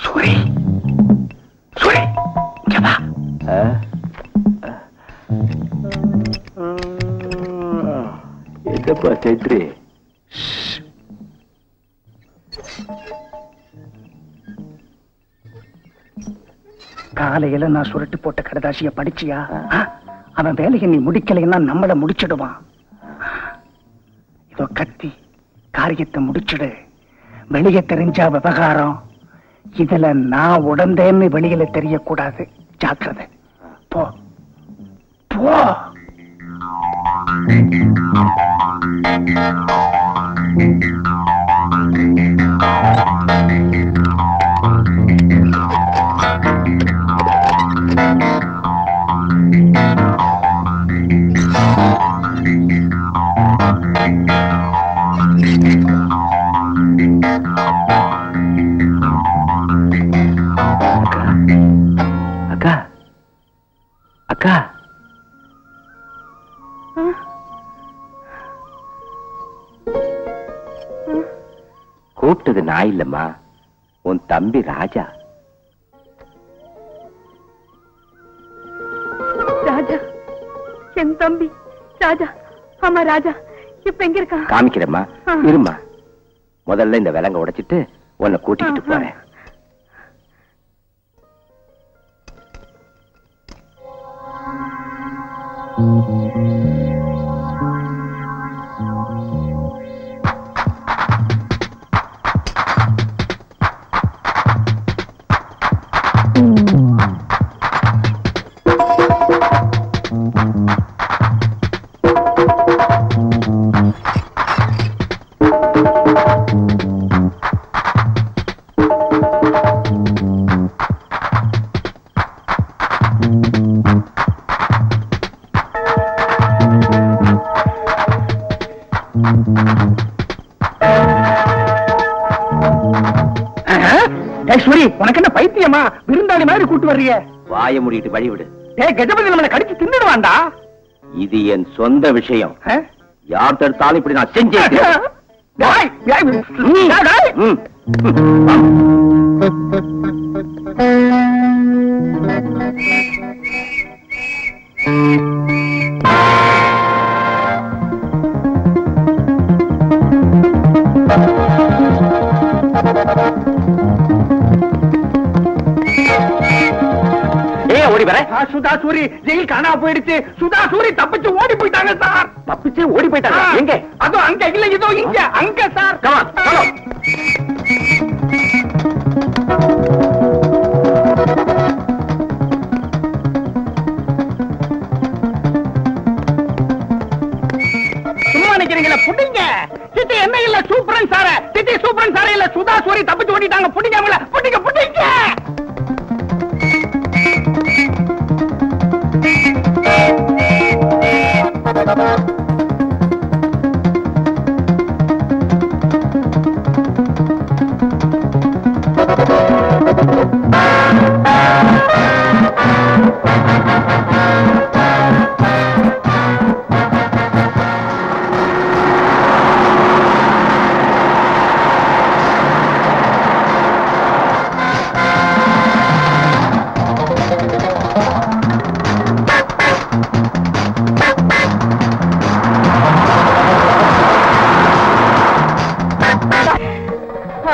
சூரி, சூரி, இங்க வா. என்னப்பா சென்று காலையில நான் சுருட்டு போட்ட கடதாசிய படிச்சியா? அவன் வேலையை நீ முடிக்கலைன்னா நம்மள முடிச்சிடுவான். இதோ கத்தி, காரியத்தை முடிச்சிடு. வெளியே தெரிஞ்சா விவகாரம். இதுல நான் உடந்தேன்னு வெளியில தெரியக்கூடாது. ஜாக்கிரதை. போ போ. அக்கா, அக்கா, கூப்பிட்டது நான் இல்லம்மா, உன் தம்பி ராஜா. ராஜா, என் தம்பி ராஜா. ஆமா ராஜா, இப்ப எங்க இருக்கா? காமிக்கிறேம்மா, இருமா. முதல்ல இந்த விலங்க உடைச்சிட்டு உன்னை கூட்டிக்கிட்டு போறேன். சூரி, உனக்கு என்ன பைத்தியமா? விருந்தாளி மாதிரி கூட்டு வர்றிய? வாய மூடிட்டு வழி விடு. கஜபதி நம்மளை கடிச்சு தின்னுடுவான்டா. இது என் சொந்த விஷயம். யார் தடுத்தாலும் இப்படி நான் செஞ்சேன். ஓடி வர. சுதா சூரி ஜெயில் காணா போயிடுச்சு. சுதா சூரி தப்பிச்சு ஓடி போயிட்டாங்க சார். தப்பிச்சு ஓடி போயிட்டாங்க. எங்க? அதோ அங்க இல்ல, இதோ இங்க, அங்க சார். சும்மா நிக்கிறீங்களா? புடிங்க. சிட்டி என்ன இல்ல, சூப்பரன் சார. சிட்டி சூப்பரன் சார இல்ல, சுதா சூரி தப்பிச்சு ஓடிட்டாங்க. புடிங்க அவங்கள, புடிங்க புடிங்க.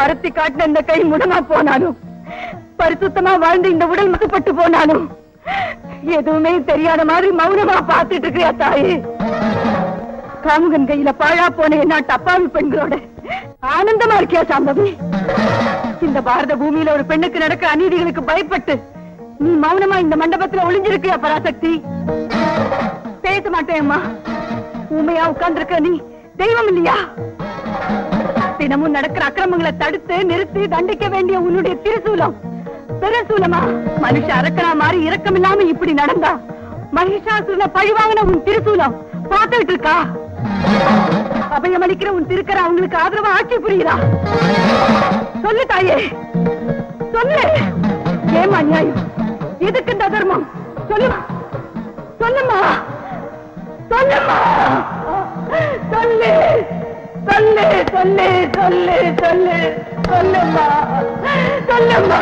ஆரத்தி காட்டின இந்த கை முடமா போனாலும், பரிசுத்தமா வாழ்ந்து இந்த உடல் மகப்பட்டு போனாலும், எதுவுமே தெரியாத மாதிரி மௌனமா பார்த்துட்டு இருக்கிறியா தாயே? காமுகன் கையில பாழா போன என்ன அப்பாவி பெண்களோட ஆனந்தமா இருக்கியா சாம்பவி? இந்த பாரத பூமியில ஒரு பெண்ணுக்கு நடக்கிற அநீதிகளுக்கு பயப்பட்டு நீ மௌனமா இந்த மண்டபத்துல ஒளிஞ்சிருக்கியா பராசக்தி? பேச மாட்டேம்மா. உண்மையா உட்கார்ந்துருக்க நீ தெய்வம் இல்லையா? தினமும் நடக்கிற அக்கிரமங்களை தடுத்து நிறுத்தி தண்டிக்க வேண்டிய உன்னுடைய திருசூலம் பெருசூலமா? மனுஷ அரக்கனா மாறி இரக்கம் இல்லாம இப்படி நடந்தா மகிஷாசுரனை பழிவாங்கின உன் திருசூலம் பார்த்துட்டு இருக்கா? அபயமளிக்கிற உன் திருக்கரை அவங்களுக்கு ஆதரவா ஆட்சி புரியுதா? சொல்லு தாயே, சொல்லு. ஏமா நியாயம்? எதுக்கு இந்த தர்மம்? சொல்லுமா, சொல்லுமா, சொல்லுமா, சொல்லு, சொல்லு, சொல்லு, சொல்லு, சொல்லு, சொல்லுமா, சொல்லுமா.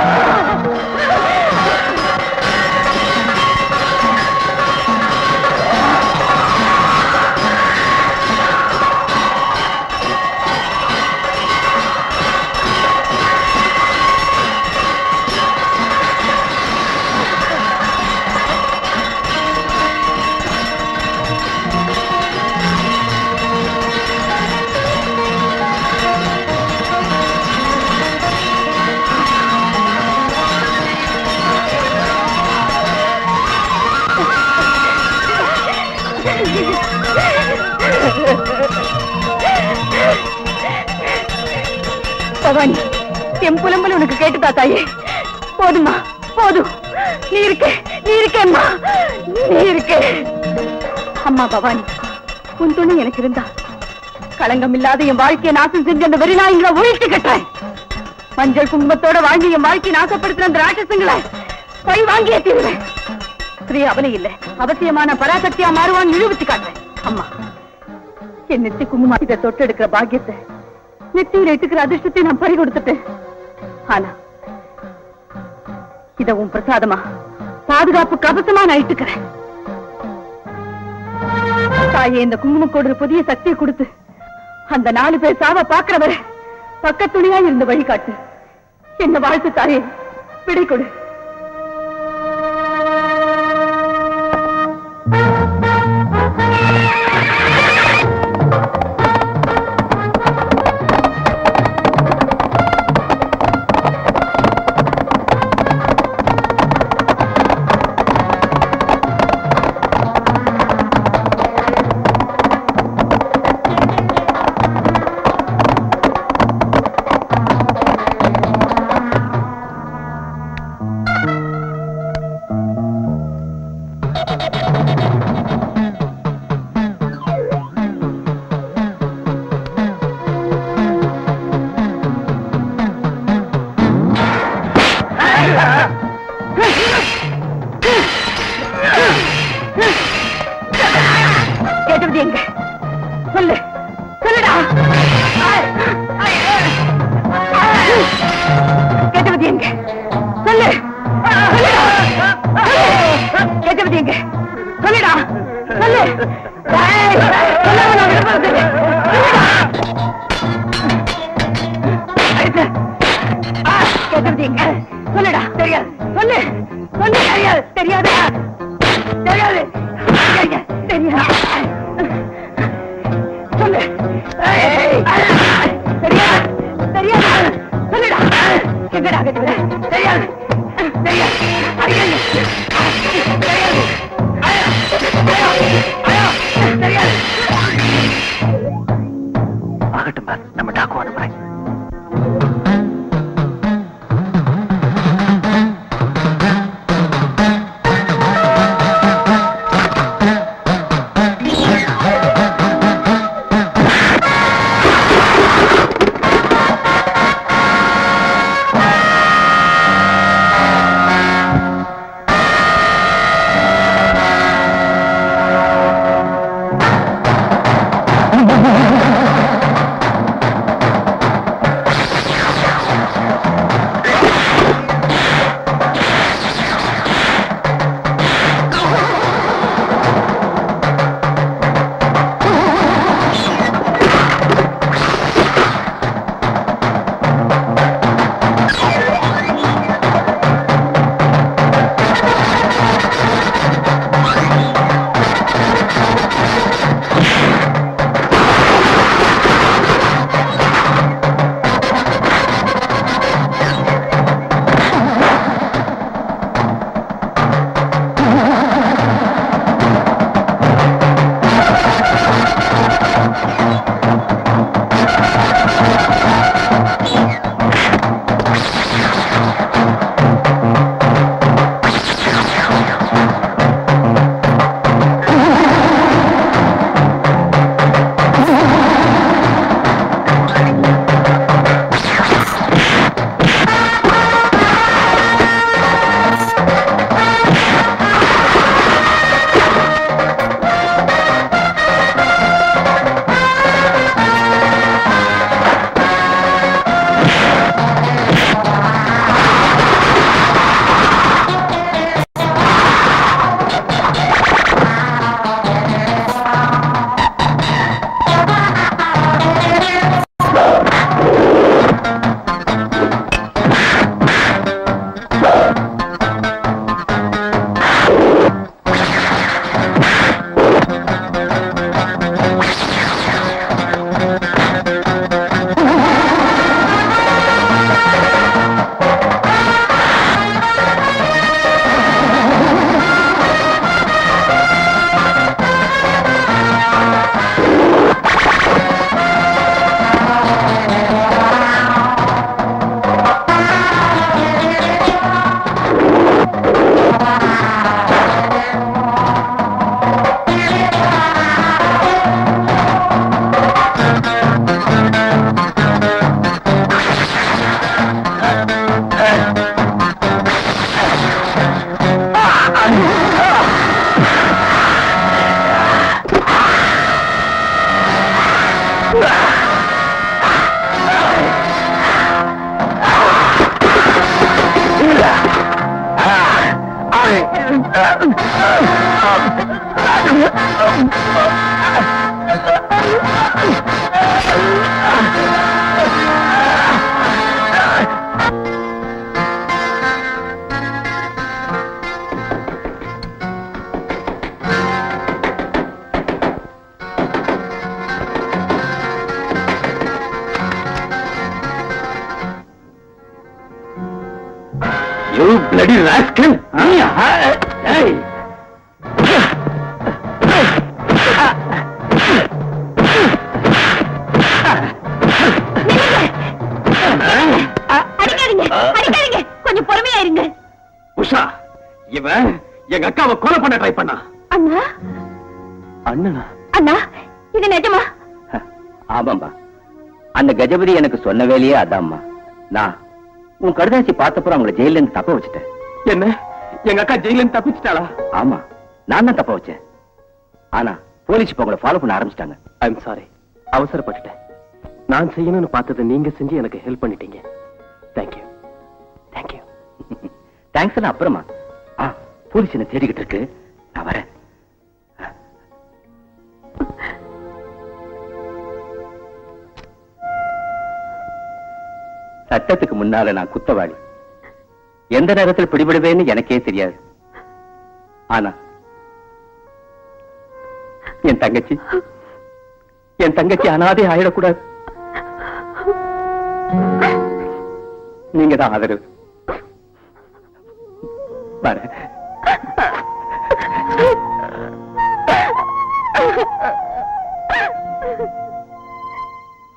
பவானி, என் புலம்பல் உனக்கு கேட்டுதா தாயே? போதுமா, போதும். நீ இருக்கேம்மா, நீ இருக்க. அம்மா பவானி, உன் துணை எனக்கு இருந்தா களங்கம் இல்லாத என் வாழ்க்கையை நாசம் செஞ்சு அந்த வெறி நாய்களை ஒழித்து கட்டாய். மஞ்சள் குங்குமத்தோட வாழ்ந்து என் வாழ்க்கையை நாசப்படுத்தின அந்த ராட்சசங்களை பழி வாங்கியே தீருவேன். ஸ்ரீ அவனை இல்லை, அவசியமான பராசக்தியா மாறுவான் நிரூபிச்சு காட்டுறேன். அம்மா, என் நெத்தி குங்குமம் இதை தொட்டு எடுக்கிற பாக்கியத்தை, நெத்தியில் எட்டுக்கிற அதிர்ஷ்டத்தை நான் பறி கொடுத்துட்டேன். ஆனா இத உன் பிரசாதமா பாதுகாப்பு கவசமா நான் இட்டுக்கிறேன். தாயே, இந்த குங்குமக்கோடு புதிய சக்தியை கொடுத்து அந்த 4 பேர் சாவ பாக்குறவரை பக்கத்துணையா இருந்து வழிகாட்டு. என்ன வாழ்த்து தாயே, பிடி கொடு. கேட்டது எங்க? சொல்லு, சொல்லுடா. கேட்டது எங்க? சொல்லு, கேட்டது எங்க? சொல்லுடா, சொல்லு. கேட்டது எங்க? சொல்லுடா. தெரியாது. சொல்லு, சொல்லு. தெரியாது. தெரியாது. தெரியாது. தெரியாது. சொல்லு. தெரியாது. தெரியாது. சொல்லுடா. எங்கடா கேட்டது? தெரியாது. தெரியாது. தெரியாது. தெரியாது. ஆகட்டும் பாஸ், நம்ம டாக்கு அனுப்புறேன். You bloody rascal! Hey! அடிக்காதீங்க அடிக்காதீங்க, கொஞ்சம் பொறுமையா இருங்க. உஷா, இவன் எங்க அக்காவை கொலை பண்ண ட்ரை பண்ணா. அண்ணா அண்ணனா? அண்ணா, இது நிஜமா? ஆமாம்பா, அந்த கஜபதி எனக்கு சொன்ன வேலையே அதாம்மா. நான் உன் கடுதாசி பார்த்தப்பறம் அவங்களை ஜெயில இருந்து தப்ப வச்சுட்டேன். என்ன, எங்க அக்கா ஜெயில இருந்து தப்பிச்சிட்டாளா? ஆமா, நான் தான் தப்ப வச்சேன். ஆனா போலீஸ் இப்ப உங்களை ஃபாலோ பண்ண ஆரம்பிச்சிட்டாங்க. ஐம் சாரி, அவசரப்பட்டுட்டேன். நான் செய்யணும்னு பார்த்ததை நீங்க செஞ்சு எனக்கு ஹெல்ப் பண்ணிட்டீங்க. தேங்க்யூ. தேங்க்யூ. தேங்க்ஸ் எல்லாம் அப்புறமா. போலீஸ் என்ன தேடிக்கிட்டு இருக்கு, நான் வரேன். சட்டத்துக்கு முன்னால நான் குத்தவாளி. எந்த நேரத்தில் பிடிபடுவேன்னு எனக்கே தெரியாது. ஆனா என் தங்கச்சி அனாதை ஆயிடக்கூடாது. நீங்க தான் ஆதரவு. வரேன்.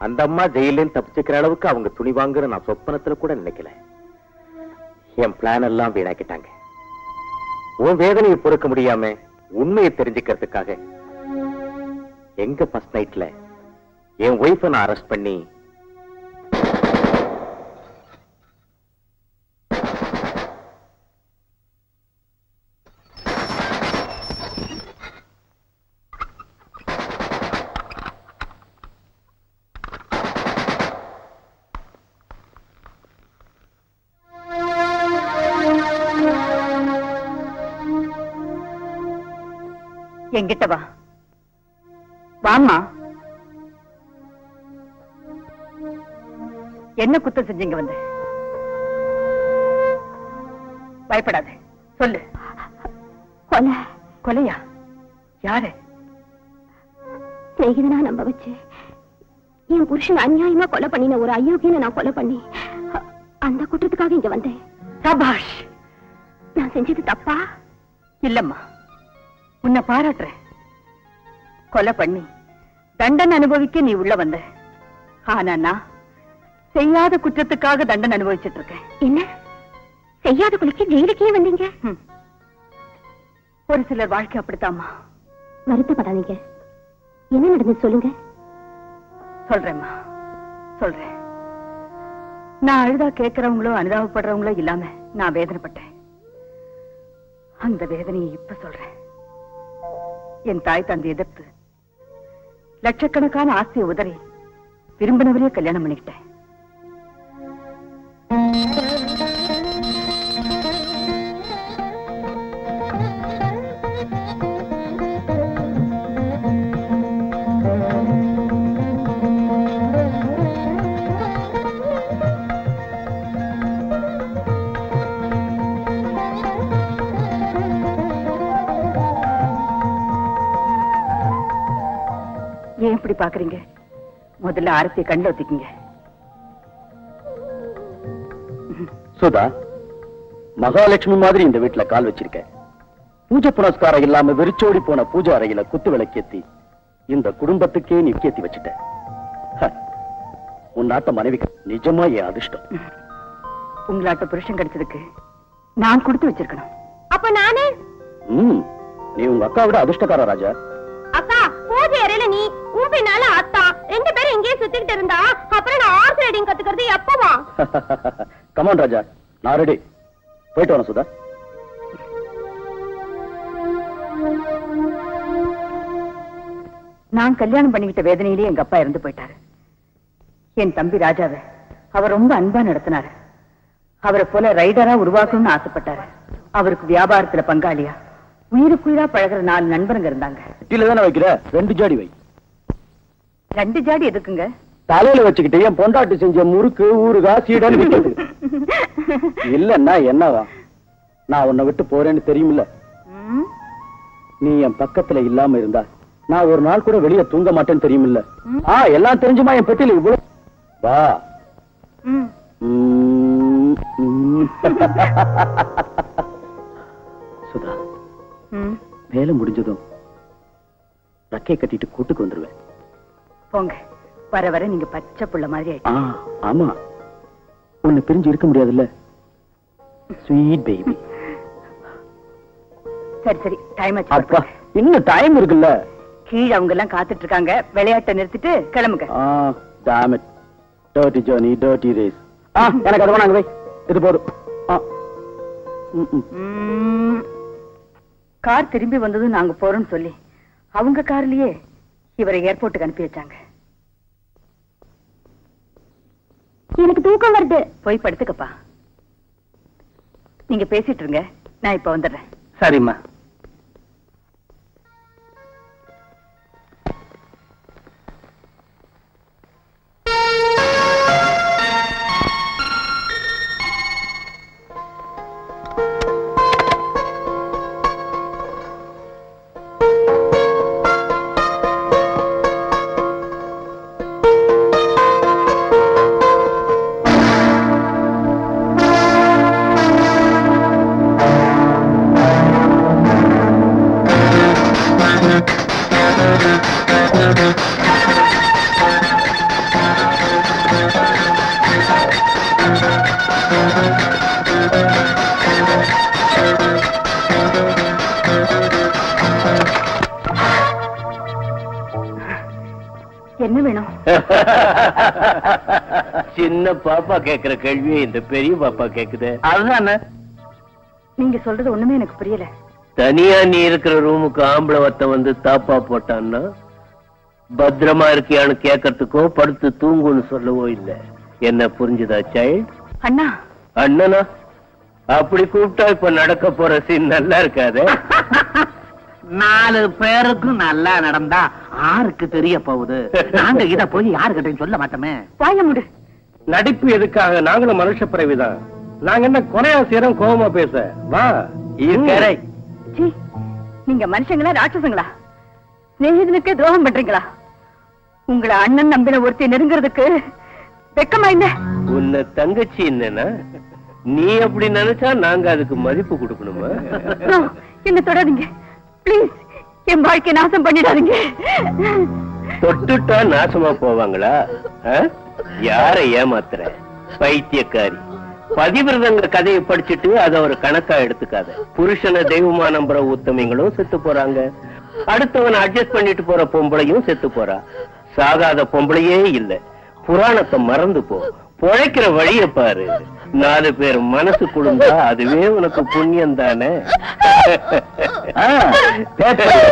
அந்த அம்மா ஜெயிலேன்னு தப்பிச்சுக்கிற அளவுக்கு அவங்க துணிவாங்கிற நான் சொப்பனத்துல கூட நினைக்கல. என் பிளான் எல்லாம் வீணாக்கிட்டாங்க. உன் வேதனையை பொறுக்க முடியாம உண்மையை தெரிஞ்சுக்கிறதுக்காக எங்க ஃபர்ஸ்ட் நைட்ல என் ஒய்ஃபை நான் அரெஸ்ட் பண்ணி என்கிட்ட வா. வாம்மா. என்ன குத்தம் செஞ்சீங்க வந்து? பயப்படாத, சொல்லு. கொலை. கொலையா? யாரு? சிநேகிதனா நம்ப வச்சு என் புருஷன் அநியாயமா கொலை பண்ணின ஒரு அயோக்கியனை நான் கொலை பண்ணி அந்த குற்றத்துக்காக இங்க வந்தேன். சபாஷ். நான் செஞ்சது தப்பா? இல்லம்மா, உன்னை பாராட்டுறேன். கொலை பண்ணி தண்டனை அனுபவிக்க நீ உள்ள வந்த. ஆனா நான் செய்யாத குற்றத்துக்காக தண்டனை அனுபவிச்சுட்டு இருக்கேன். என்ன, செய்யாத கொலைக்கு ஜெயிலுக்கே வந்தீங்க? ஒரு சிலர் வாழ்க்கை அப்படித்தாம்மா. வருத்தப்படாதீங்க, என்ன நடந்தது சொல்லுங்க. சொல்றேம்மா, சொல்றேன். நான் அழுதா கேட்கிறவங்களோ அனுதாபப்படுறவங்களோ இல்லாம நான் வேதனைப்பட்டேன். அந்த வேதனையை இப்ப சொல்றேன். என் தாய் தந்தை எதிர்த்து லட்சக்கணக்கான ஆஸ்தியை உதறி விரும்பினவரையே கல்யாணம் பண்ணிக்கிட்டேன். ஏன் இப்படி பாக்குறீங்க? முதல்ல ஆரத்திய கண்ணில் ஒத்திக்குங்க. சுதா, மகாலட்சுமி மாதிரி இந்த வீட்டுல கால் வச்சிருக்க. பூஜை புனஸ்காரம் இல்லாம வெறிச்சோடி போன பூஜை அறையில குத்து விளக்கேத்தி இந்த குடும்பத்துக்கே நிக்கேத்தி வச்சுட்ட. உன் நாட்ட மனைவிக்கு நிஜமா என் அதிர்ஷ்டம். உங்களாட்ட புருஷன் கிடைச்சதுக்கு நான் கொடுத்து வச்சிருக்கணும். அப்ப நானு? நீ உங்க அக்கா விட அதிர்ஷ்டக்கார ராஜா. அக்கா, பூஜை அறையில நீ, உன் பின்னால அத்தா, ரெண்டு பேரும் இங்கேயே சுத்திக்கிட்டு இருந்தா அப்புறம் நான் ஹார்ஸ் ரைடிங் கத்துக்கிறது எப்பவா? கமான் ராஜா, நான் ரெடி. போயிட்டு வரேன் சுதா. நான் கல்யாணம் பண்ணிக்கிட்ட வேதனையிலேயே எங்க அப்பா இறந்து போயிட்டாரு. என் தம்பி ராஜாவை அவர் ரொம்ப அன்பா நடத்தினாரு. அவரை போல ரைடரா உருவாக்கணும்னு ஆசைப்பட்டாரு. அவருக்கு வியாபாரத்துல பங்காளியா உயிருக்குயிரா பழகுற 4 நண்பருங்க இருந்தாங்க. கீழே தானே வைக்கிற, 2 ஜாடி வை. 2 ஜாடி எதுக்குங்க? தலையில வச்சுக்கிட்டு என் பொண்டாட்டி செஞ்ச முறுக்கு ஊறுகாய் சீடன் விட்டது. இல்லன்னா என்னவா, நான் உன்னை விட்டு போறேன்னு தெரியுமில்ல. ம், நீ என் பக்கத்துல இல்லாம இருந்தா நான் ஒரு நாள் கூட வெளியே தூங்க மாட்டேன்னு தெரியுமில்ல. எல்லாம் தெரிஞ்சுமா என் பத்தியில இவ்வளவு. வா. ம். சுதா, ம். வேலை முடிஞ்சதும் ரக்கை கட்டிட்டு கூட்டுக்கு வந்துருவேன். போங்க, வர வர நீங்க பச்சை புள்ள மாதிரி ஆயிட்டீங்க. ஆமா, உன்னை பிரிஞ்சு இருக்க முடியாதுல்ல ஸ்வீட் பேபி. சரி சரி, டைம் அப்பா, ஆச்சு. இன்னும் டைம் இருக்குல்ல. கீழே அவங்க எல்லாம் காத்துட்டு இருக்காங்க. விளையாட்டை நிறுத்திட்டு கிளம்புங்க. damn it, dirty journey, dirty race. எனக்கு அது வேணாங்க வை, இது போதும். ம். கார் திரும்பி வந்ததும் நாங்க போறோம்னு சொல்லி அவங்க கார்லயே இவரை ஏர்போர்ட்டுக்கு அனுப்பி வச்சாங்க. எனக்கு தூக்கம் வருது. போய் படுத்துக்கப்பா. நீங்க பேசிட்டு இருங்க, நான் இப்ப வந்துடுறேன். சரிம்மா. என்ன வேணும்? சின்ன பாப்பா கேக்குற கேள்வியை இந்த பெரிய பாப்பா கேக்குது. அதுதானே. நீங்க சொல்றது ஒண்ணுமே எனக்கு புரியல. தனியா நீ இருக்கிற ரூமுக்கு ஆம்பளை வத்த வந்து தாப்பா போட்டான்னா பத்திரமா இருக்கியான்னு கேட்கறதுக்கோ படுத்து தூங்குன்னு சொல்லவோ இல்ல. என்ன புரிஞ்சுதா சைல்ட்? அண்ணா. அண்ணனா? அப்படி கூப்பிட்டா இப்ப நடக்க போற சீன் நல்லா இருக்காது. 4 பேருக்கும் நல்லா நடந்தா 6க்கு தெரிய போகுது. நாங்க இத போய் யாருக்கிட்டையும் சொல்ல மாட்டோமே. வாய முடு. நடிப்பு எதுக்காக? நாங்களும் மனுஷ பிறவிதான். நாங்க என்ன கொலையா செய்யறோம் கோபமா பேச? வா. சீ, நீங்க மனுஷங்களா ராட்சசங்களா? சிநேகிதனுக்கு துரோகம் பண்றீங்களா? உங்களை அண்ணன் நம்பின ஒருத்தி நெருங்கிறதுக்கு வெக்கமா இல்ல? உன்னை தங்கச்சி என்னன்னா நீ அப்படி நினைச்சா நாங்க அதுக்கு மதிப்பு கொடுக்கணுமா? No, என்ன தொடாதீங்க ப்ளீஸ். என் வாழ்க்கை நாசம் பண்ணிடாதீங்க. தொட்டுட்டா நாசமா போவாங்களா? யாரை ஏமாத்துற பைத்தியக்காரி? பதிவிரதங்க கதையை படிச்சுட்டு அதை ஒரு கணக்கா எடுத்துக்காத. புருஷனை தெய்வமா நம்புற உத்தமிங்களும் செத்து போறாங்க. அடுத்தவன் அட்ஜஸ்ட் பண்ணிட்டு போற பொம்பளையும் செத்து போறா. சாகாத பொம்பளையே இல்ல. புராணத்தை மறந்து போ. பொழைக்கிற வழிய பாரு. 4 பேர் மனசு குடுந்தா அதுவே உனக்கு புண்ணியம் தானே.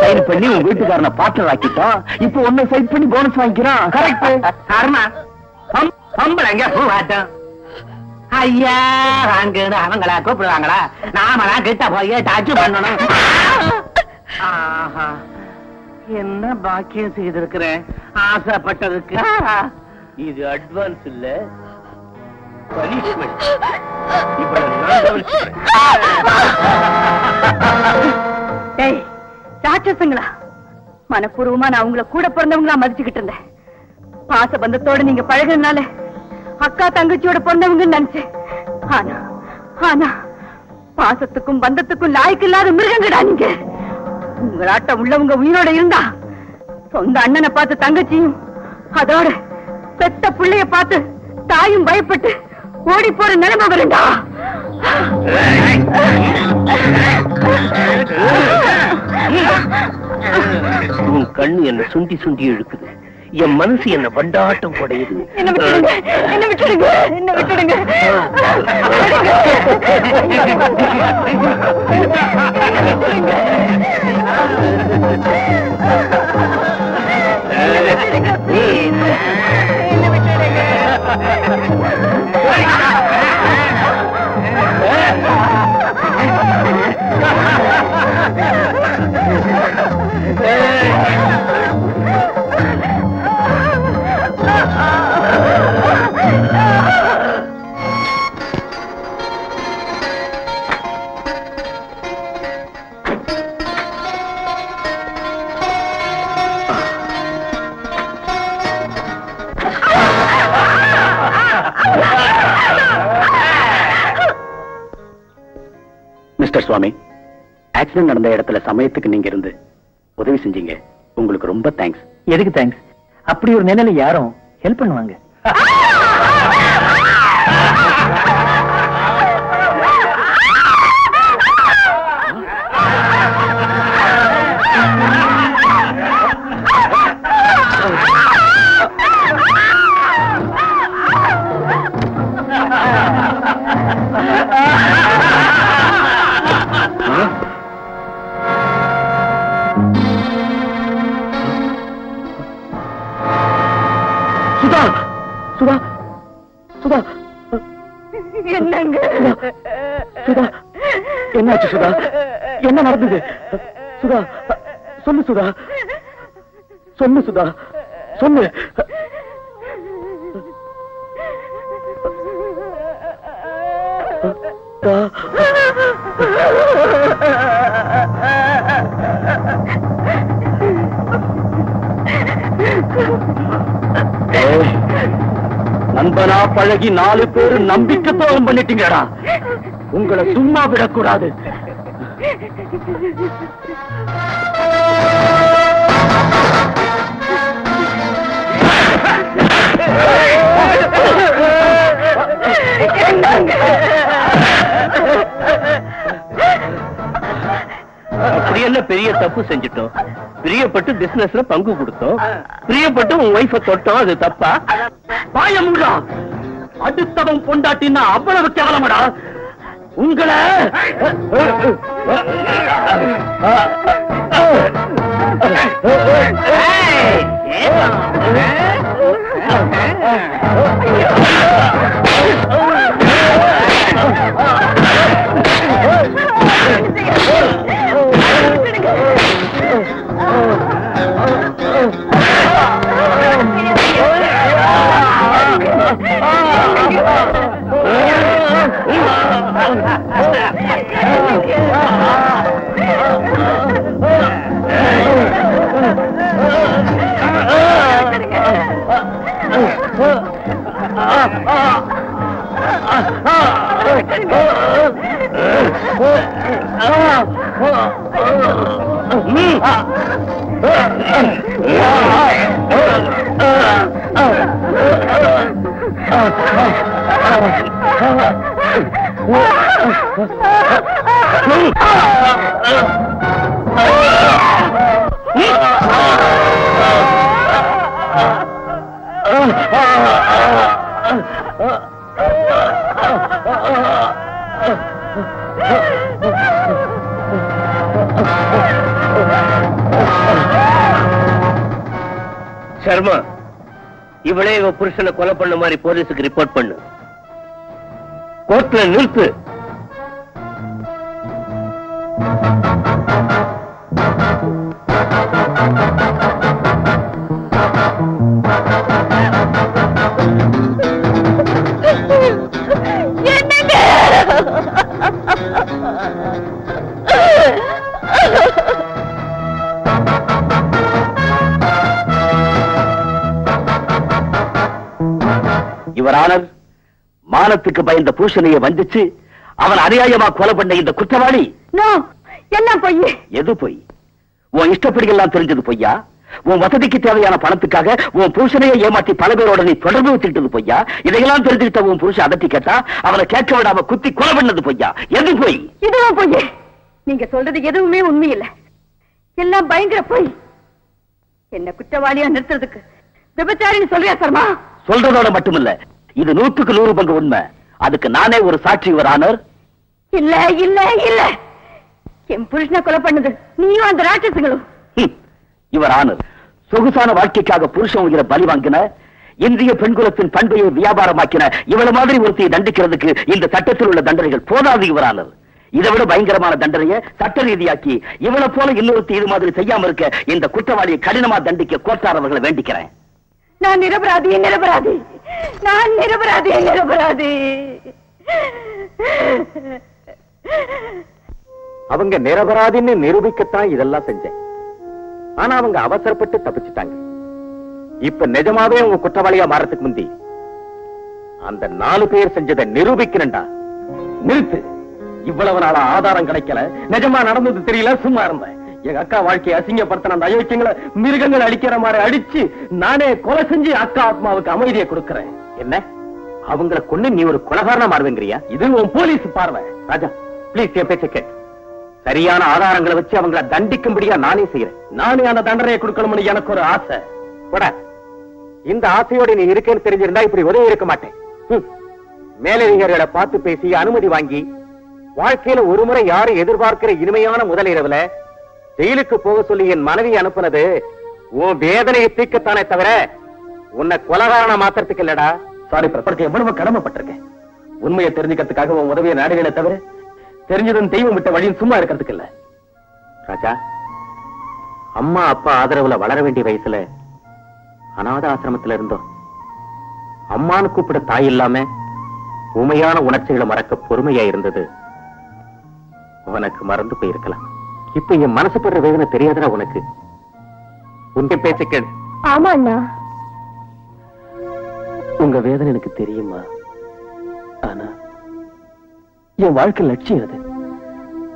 சைன் பண்ணி உங்க வீட்டுக்காரனை பாட்டர் ஆக்கிட்டோம். இப்போ ஒன்னு சைட் பண்ணி போனஸ் வாங்கிக்கிறான். கரெக்ட். காரணா பொம்பளைங்க பூவாட்டம். ஐயா வாங்கன்னு அவங்களா கூப்பிடுவாங்களா? நாமலாம் கிட்ட போய் டச் பண்ணணும். ஆஹா, என்ன பாக்கியம் செய்திருக்கிறேன் ஆசைப்பட்டதுக்கு. இது அட்வான்ஸ் இல்ல, பனிஷ்மெண்ட். இவ்வளவு நான் கவனிச்சுக்கிறேன். டேய் ராட்சசங்களா, மனப்பூர்வமா நான் உங்களை கூட பிறந்தவங்களா மதிச்சுக்கிட்டு இருந்தேன். பாச பந்தத்தோட நீங்க பழகுனால அக்கா தங்கச்சியோட பிறந்தவங்கன்னு நினைச்சேன். ஆனா ஆனா பாசத்துக்கும் பந்தத்துக்கும் லாய்க்கு இல்லாத மிருகங்கடா நீங்க. உங்களாட்ட உள்ளவங்க உயிரோட இருந்தா சொந்த அண்ணனை பார்த்து தங்கச்சியும், அதோட பெத்த புள்ளைய பார்த்து தாயும் பயப்பட்டு ஓடி போற நிலைமை வருண்டா. உன் கண்ணு என்ன சுண்டி சுண்டி இழுக்குது. என் மனசு என்ன வண்டாட்டம் குடையுது. என்ன விட்டுடுங்க, என்ன விட்டுடுங்க, என்ன விட்டுடுங்க. என்ன விட்டுடுங்க. மிஸ்டர் சுவாமி, ஆக்சிடென்ட் நடந்த இடத்துல சமயத்துக்கு நீங்க இருந்து உதவி செஞ்சீங்க. உங்களுக்கு ரொம்ப தேங்க்ஸ். எதுக்கு தேங்க்ஸ்? அப்படி ஒரு நிலையில யாரும் ஹெல்ப் பண்ணுவாங்க? சுதா, சுதா, சுதா, என்னங்க சுதா, என்னாச்சு சுதா? என்ன நடந்தது? சுதா, சொல்லு சுதா, சொல்லு சுதா, சொல்லு. நண்பனா பழகி 4 பேரு நம்பிக்கை துரோகம் பண்ணிட்டீங்கடா. உங்களை சும்மா விடக்கூடாது. அப்படி என்ன பெரிய தப்பு செஞ்சிட்டோம்? பிரியப்பட்டு பிசினஸ்ல பங்கு கொடுத்தோம், பிரியப்பட்டு உன் ஒய்ஃப தொட்டோம், அது தப்பா? பாயமுடா, அடுத்தவன் பொண்டாட்டின்னா அவ்வளவு கேவலமடா உங்களை. சர்மா, இவளே இவ புருஷனை கொலை பண்ண மாதிரி போலீஸுக்கு ரிப்போர்ட் பண்ணு. கோர்ட்ல நிறுத்து. யுவர் ஆனர், மானத்துக்கு பயந்த பூஷணையை வஞ்சிச்சு அவன் அநியாயமா கொலை பண்ண இந்த குற்றவாளி. என்ன பொய்? எது பொய்? உன் இஷ்டப்படியெல்லாம் தெரிஞ்சது பொய்யா? உன் வசதிக்கு தேவையான பணத்துக்காக உன் புருஷனையே ஏமாற்றி பல பேரோட நீ தொடர்பு வச்சுக்கிட்டது பொய்யா? இதையெல்லாம் தெரிஞ்சுக்கிட்ட உன் புருஷன் அதட்டி கேட்டா அவனை கேட்க விடாம குத்தி கொலை பண்ணது பொய்யா? எது பொய்? இதுவும் பொய். நீங்க சொல்றது எதுவுமே உண்மை இல்ல, எல்லாம் பயங்கர பொய். என்ன குற்றவாளியா நிறுத்துறதுக்கு விபச்சாரின்னு சொல்றியா சர்மா? சொல்றதோட மட்டுமில்ல, இது 100க்கு 100 பங்கு உண்மை. அதுக்கு நானே ஒரு சாட்சி யுவர் ஆனர். இல்ல இல்ல இல்ல, என் புருஷனை கொலை பண்ணது நீயும் அந்த ராட்சசுங்களும். யுவர் ஆனர், சொகுசான வாழ்க்கைக்காக புருஷன் உயிரை பலி வாங்கின, இந்திய பெண்குலத்தின் பண்பையை வியாபாரமாக்கின இவள மாதிரி ஒருத்தையை தண்டிக்கிறதுக்கு இந்த சட்டத்தில் உள்ள தண்டனைகள் போதாது யுவர் ஆனர். இதை விட பயங்கரமான தண்டனையை சட்ட ரீதியாக்கி இவளை போல இன்னொருத்தி இது மாதிரி செய்யாம இருக்க இந்த குற்றவாளியை கடினமா தண்டிக்க கோர்ட்டார் அவர்களை வேண்டிக்கிறேன். நான் நிரபராதி, நிரபராதி, நான் நிரபராதி, நிரபராதி. அவங்க நிரபராதின்னு நிரூபிக்கத்தான் இதெல்லாம் செஞ்சேன். ஆனா அவங்க அவசரப்பட்டு தப்பிச்சுட்டாங்க. இப்ப நிஜமாவே உங்க குற்றவாளியா மாறதுக்கு முந்தி அந்த 4 பேர் செஞ்சதை நிரூபிக்கிறேன்டா. நிறுத்து. இவ்வளவு நாளா ஆதாரம் கிடைக்கல, நிஜமா நடந்தது தெரியல, சும்மா இருந்தேன். எங்க அக்கா வாழ்க்கையை அசிங்கப்படுத்தின அந்த அயோக்கியங்களை மிருகங்கள் அடிக்கிற மாதிரி அடிச்சு நானே கொலை செஞ்சு அக்கா ஆத்மாவுக்கு அமைதியை கொடுக்கிறேன். என்ன அவங்கள கொண்டு நீ ஒரு கொலகாரனா மாறுவேங்கிறியா? இது உன் போலீஸ் பார்வை. ராஜா பிளீஸ் என் பேச்ச கேட். சரியான ஆதாரங்களை வச்சு அவங்கள தண்டிக்கும்படியா நானே செய்யறேன். நானே அந்த தண்டனையை கொடுக்கணும்னு எனக்கு ஒரு ஆசை. போட, இந்த ஆசையோட நீ இருக்கேன்னு தெரிஞ்சிருந்தா இப்படி உதவி இருக்க மாட்டேன். மேலதிகாரிகளை பார்த்து பேசி அனுமதி வாங்கி வாழ்க்கையில ஒரு முறை யாரும் எதிர்பார்க்கிற இனிமையான முதலிரவுல ஜெயிலுக்கு போக சொல்லி என் மனைவி அனுப்புனது உன் வேதனையை தீர்க்கத்தானே தவிர உன்னை கொலகாரன மாத்திரத்துக்கு இல்லடா. சாரி பிரபடுத்த எவ்வளவு கடமைப்பட்டிருக்கேன். உண்மையை தெரிஞ்சுக்கிறதுக்காக உன் உதவியை நாடுகளை தவிர தெரிஞ்சதும் தெய்வம் விட்ட வழியும் சும்மா இருக்கிறதுக்கு இல்ல. ராஜா, அம்மா அப்பா ஆதரவுல வளர வேண்டிய வயசுல அநாத ஆசிரமத்துல இருந்தோம். அம்மானு கூப்பிட தாய் இல்லாம உண்மையான உணர்ச்சிகளை மறக்க பொறுமையா இருந்தது உனக்கு மறந்து போயிருக்கலாம். இப்ப என் மனசு படுற வேதனை தெரியாதா உனக்கு? உங்க பேச்ச கேடு. ஆமா அண்ணா, உங்க வேதனை எனக்கு தெரியுமா? ஆனா என் வாழ்க்கை லட்சியம் அது.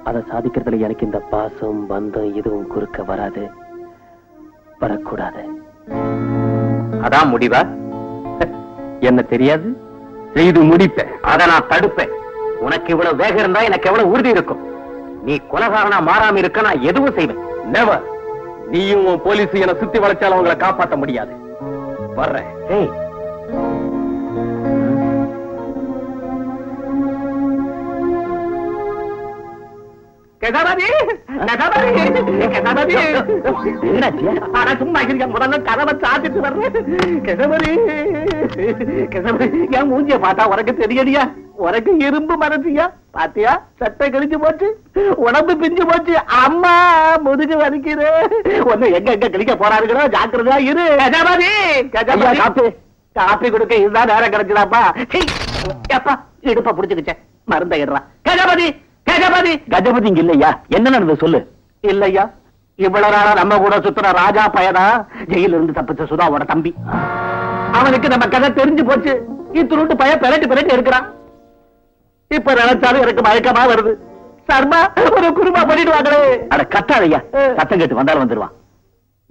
அதை சாதிக்கிறதுல எனக்கு இந்த பாசம் பந்தம் எதுவும் குறுக்க வராது, வரக்கூடாது. அதான் முடிவா? என்ன தெரியாது, செய்து முடிப்பேன். அதை நான் தடுப்பேன். உனக்கு இவ்வளவு வேகம் இருந்தா எனக்கு எவ்வளவு உறுதி இருக்கும். நீ கொலகாரனா மாறாம இருக்க நான் எதுவும் செய்வேன். நெவர். நீயும் போலீஸ் என சுத்தி வளைச்சாலும் அவங்களை காப்பாற்ற முடியாது. வர்றேன். சும்மா முதல்ல கதவை சாத்திட்டு வர்றேன். என் மூஞ்சிய பார்த்தா உனக்கு தெரியடியா? உனக்கு இரும்பு மனசியா? பாத்தியா, சட்டை கிழிஞ்சு போச்சு, உடம்பு பிஞ்சு போச்சு, அம்மா முதுகு வலிக்குது. ஒண்ணு எங்க எங்க கிழிக்க போறாருங்களோ, ஜாக்கிரதா இரு. கஜாபதி, காப்பி கொடுக்க இதுதான் நேரம் கிடைச்சதாப்பா. அப்பா இடுப்ப புடிச்சுக்கிச்சேன், மருந்த இடுறான். கஜபதி கஜபதி கஜபதி இங்க இல்லையா? என்ன நடந்தது சொல்லு. இல்லையா, இவ்வளவு நாளா நம்ம கூட சுத்துற ராஜா பயனா ஜெயில இருந்து தப்பிச்ச சுதாவோட தம்பி. அவனுக்கு நம்ம கதை தெரிஞ்சு போச்சு. இத்துருட்டு பய பிறட்டு இருக்கிறான். இப்ப நினைச்சாலும் எனக்கு மயக்கமா வருது. சர்மா ஒரு குருமா பண்ணிடுவாங்களே. அட கத்தாதையா, சத்தம் கேட்டு வந்தாலும் வந்துருவான்.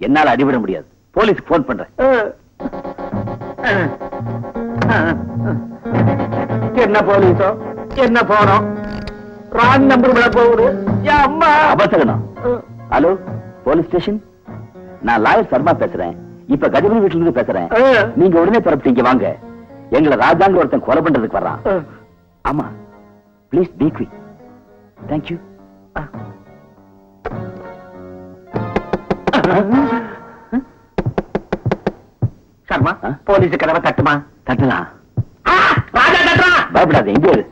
என்னால அடிவிட முடியாது. போலீஸ் போன் பண்றேன். என்ன போலீஸோ என்ன போனோம், ராங் நம்பர் விட போகுது. அம்மா அபசகனம். ஹலோ போலீஸ் ஸ்டேஷன், நான் லாயர் சர்மா பேசுறேன். இப்ப கஜபதி வீட்டுல இருந்து பேசுறேன். நீங்க உடனே பரப்பிட்டு இங்க வாங்க. எங்களை ராஜாங்க ஒருத்தன் கொலை பண்றதுக்கு வர்றான். ஆமா, please be quick. Thank you. Sharma, police கதவை தட்டுமா? தட்டலாம். ராஜா தட்டுறான். பயப்படாத, எங்க இரு.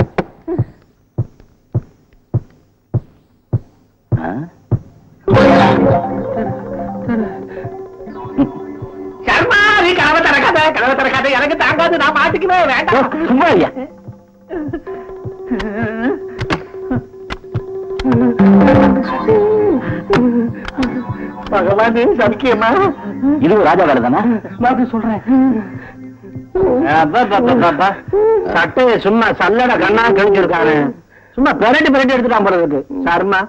சர்மா, நீ கதவை திறக்காத, எனக்கு தாங்காது, நான் மாட்டிக்குவேன். வேண்டாம், சும்மா ஐயா. பகவான் சமிக்கியமா? இது ராஜா வேலை தானே? நான் சொல்றேன். சட்டைய சும்மா சல்லட கண்ணா கிழிஞ்சிருக்கானு, சும்மா பிரட்டி எடுத்துட்டான் போல இருக்கு. சர்மா,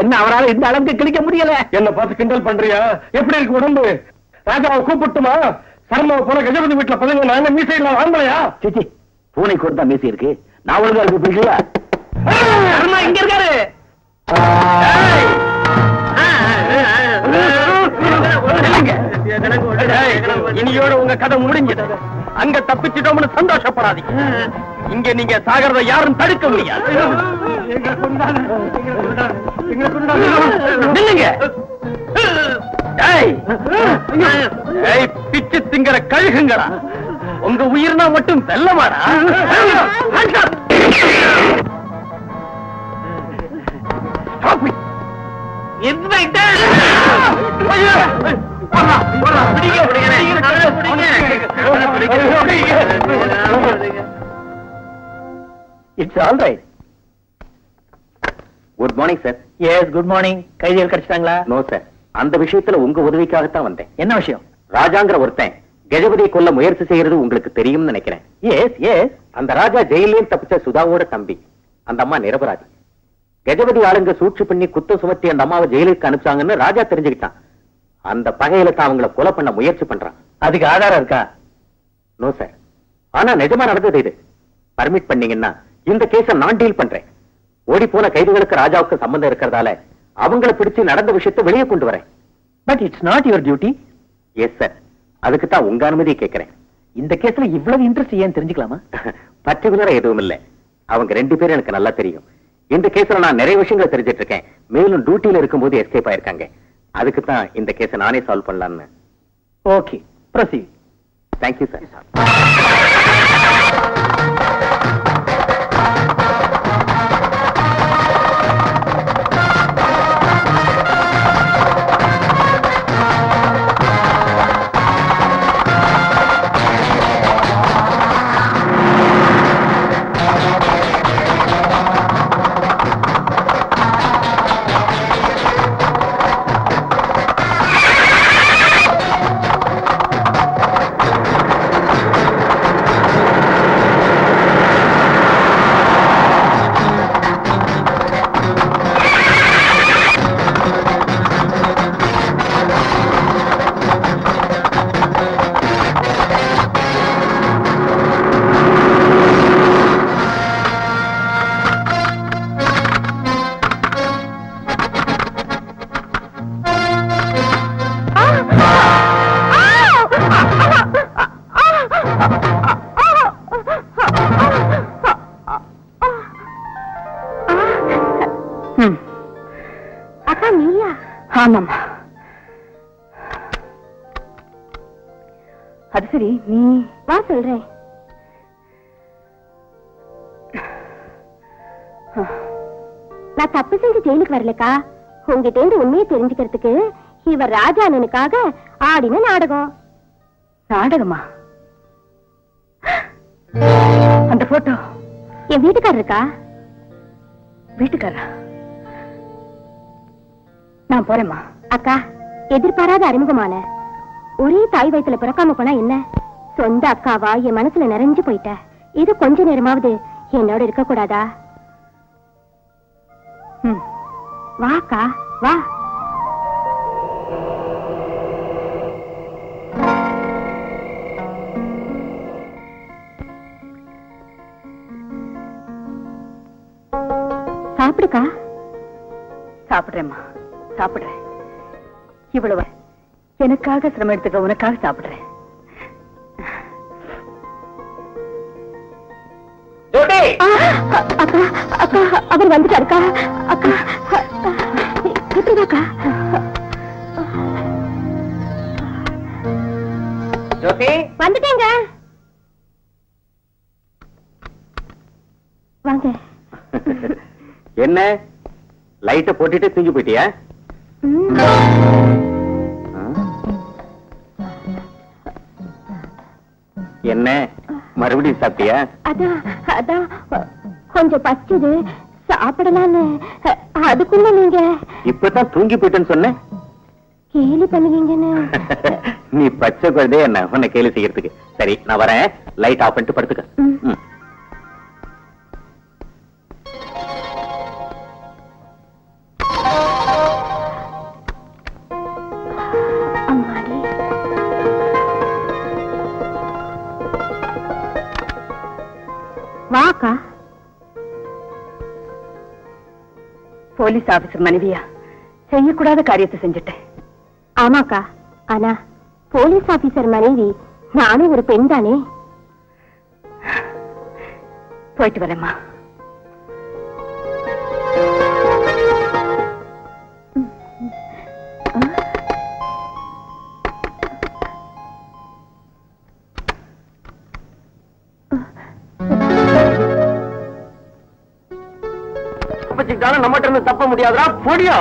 என்ன அவரால் இந்த அளவுக்கு கிழிக்க முடியல? என்ன பார்த்து கிண்டல் பண்றியா? எப்படி இருக்கு உடம்பு? ராஜாவை கூப்பிட்டுமா? சர்மாவை போல கஜபதி வீட்டுல பதங்க நாங்க மீசையில வாங்கலையா? சிச்சி, பூனை கொடுத்தா மீசை இருக்கு, நான் ஒழுங்கா இருக்கு பிடிக்கல. சர்மா இங்க இருக்காரு. இனியோட உங்க கதை முடிஞ்சது. அங்க தப்பிச்சிட்டோம்னு சந்தோஷப்படாதீங்க. இங்க நீங்க சாகிறத யாரும் தடுக்க முடியாது. பிச்சு திங்கிற கழுகுங்களா, உங்க உயிர்னா மட்டும் வெல்லமாடா. It's all right. Good morning sir. Yes, good morning. கைதிகள் கிடைச்சிட்டாங்களா? நோ சார், அந்த விஷயத்துல உங்க உதவிக்காகத்தான் வந்தேன். என்ன விஷயம்? ராஜாங்கிற ஒருத்தன் கஜபதியை கொல்ல முயற்சி செய்யறது உங்களுக்கு தெரியும்னு நினைக்கிறேன். Yes yes. அந்த ராஜா ஜெயிலையும் தப்பிச்ச சுதாவோட தம்பி. அந்த அம்மா நிரபராதி. கஜபதி ஆளுங்க சூழ்ச்சி பண்ணி குத்த சுமத்தி அந்த அம்மாவை ஜெயிலுக்கு அனுப்பிச்சாங்கன்னு ராஜா தெரிஞ்சுக்கிட்டான். அந்த பகையில தான் அவங்கள கொலை பண்ண முயற்சி பண்றான். அதுக்கு ஆதாரம் இருக்கா? No sir. ஆனா நிஜமா நடந்தது இது. பர்மிட் பண்ணீங்கன்னா இந்த கேஸ நான் டீல் பண்றேன். ஓடி போன கைதிகளுக்கு ராஜாவுக்கு சம்பந்தம் இருக்கிறதால அவங்கள பிடிச்சு நடந்த விஷயத்தை வெளியே கொண்டு வரேன். But it's not your duty. Yes sir. அதுக்கு தான் உங்க அனுமதியை கேட்கிறேன். இந்த கேஸ்ல இவ்வளவு இன்ட்ரெஸ்ட் ஏன் தெரிஞ்சுக்கலாமா? பர்டிகுலரா எதுவும் இல்ல. அவங்க 2 பேரும் எனக்கு நல்லா தெரியும். இந்த கேஸ்ல நான் நிறைய விஷயங்களை தெரிஞ்சிட்டு இருக்கேன். மேலும் டியூட்டில இருக்கும்போது எஸ்கேப் ஆயிருக்காங்க. அதுக்கு தான் இந்த கேஸை நானே சால்வ் பண்ணலாம்னு. Okay, proceed. Thank you sir. அக்கா நீயா? ஆமாமா. அது சரி, நீ வா சொல்றேன். நான் தப்பு செஞ்சு ஜெயிலுக்கு வரலக்கா. உங்ககிட்ட இருந்து உண்மையை தெரிஞ்சுக்கிறதுக்கு இவர் ராஜா அண்ணனுக்காக ஆடின நாடகம். நாடகமா? அந்த போட்டோ என் வீட்டுக்காரர் இருக்கா? வீட்டுக்காரா? நான் போறேம்மா. அக்கா, எதிர்பாராத அறிமுகமான ஒரே தாய் வயித்துல பிறக்காம போனா என்ன? சொந்த அக்காவா என் மனசுல நிறைஞ்சு போயிட்ட. இது கொஞ்ச நேரமாவது என்னோட இருக்க கூடாதா? வா அக்கா, வா. சாப்பிடுக்கா. சாப்பிடுறேம்மா, சாப்பிடுறேன். இவ்வளவு எனக்காக சிரமம் எடுத்துக்க உனக்காக சாப்பிடுறேன். அக்கா, அக்கா, அவர் வந்துட்டாருக்கா. அக்கா, எப்படிதாக்கா? வந்துட்டேங்க. வாங்க. என்ன லைட்ட போட்டுட்டு தூங்கி போயிட்டியா? என்ன மறுபடியும் சாப்பிட்டியா? அதான் அதான் கொஞ்சம் பச்சது சாப்பிடலான்னு. அதுக்குள்ள நீங்க இப்பதான் தூங்கி போயிட்டேன்னு சொன்ன. கேலி பண்ணுவீங்கன்னு. நீ பச்சை குழந்தைய என்ன உன்னை கேலி செய்யறதுக்கு. சரி, நான் வரேன். லைட் ஆஃப் பண்ணிட்டு படுத்துக்க. வாக்கா. போலீஸ் ஆபீசர் மனைவியா செய்யக்கூடாத காரியத்தை செஞ்சுட்டேன். ஆமாக்கா, ஆனா போலீஸ் ஆபீசர் மனைவி நானும் ஒரு பெண் தானே. போயிட்டு வரேம்மா. நம்மகிட்ட இருந்து தப்ப முடியாதுடா, பொடியா.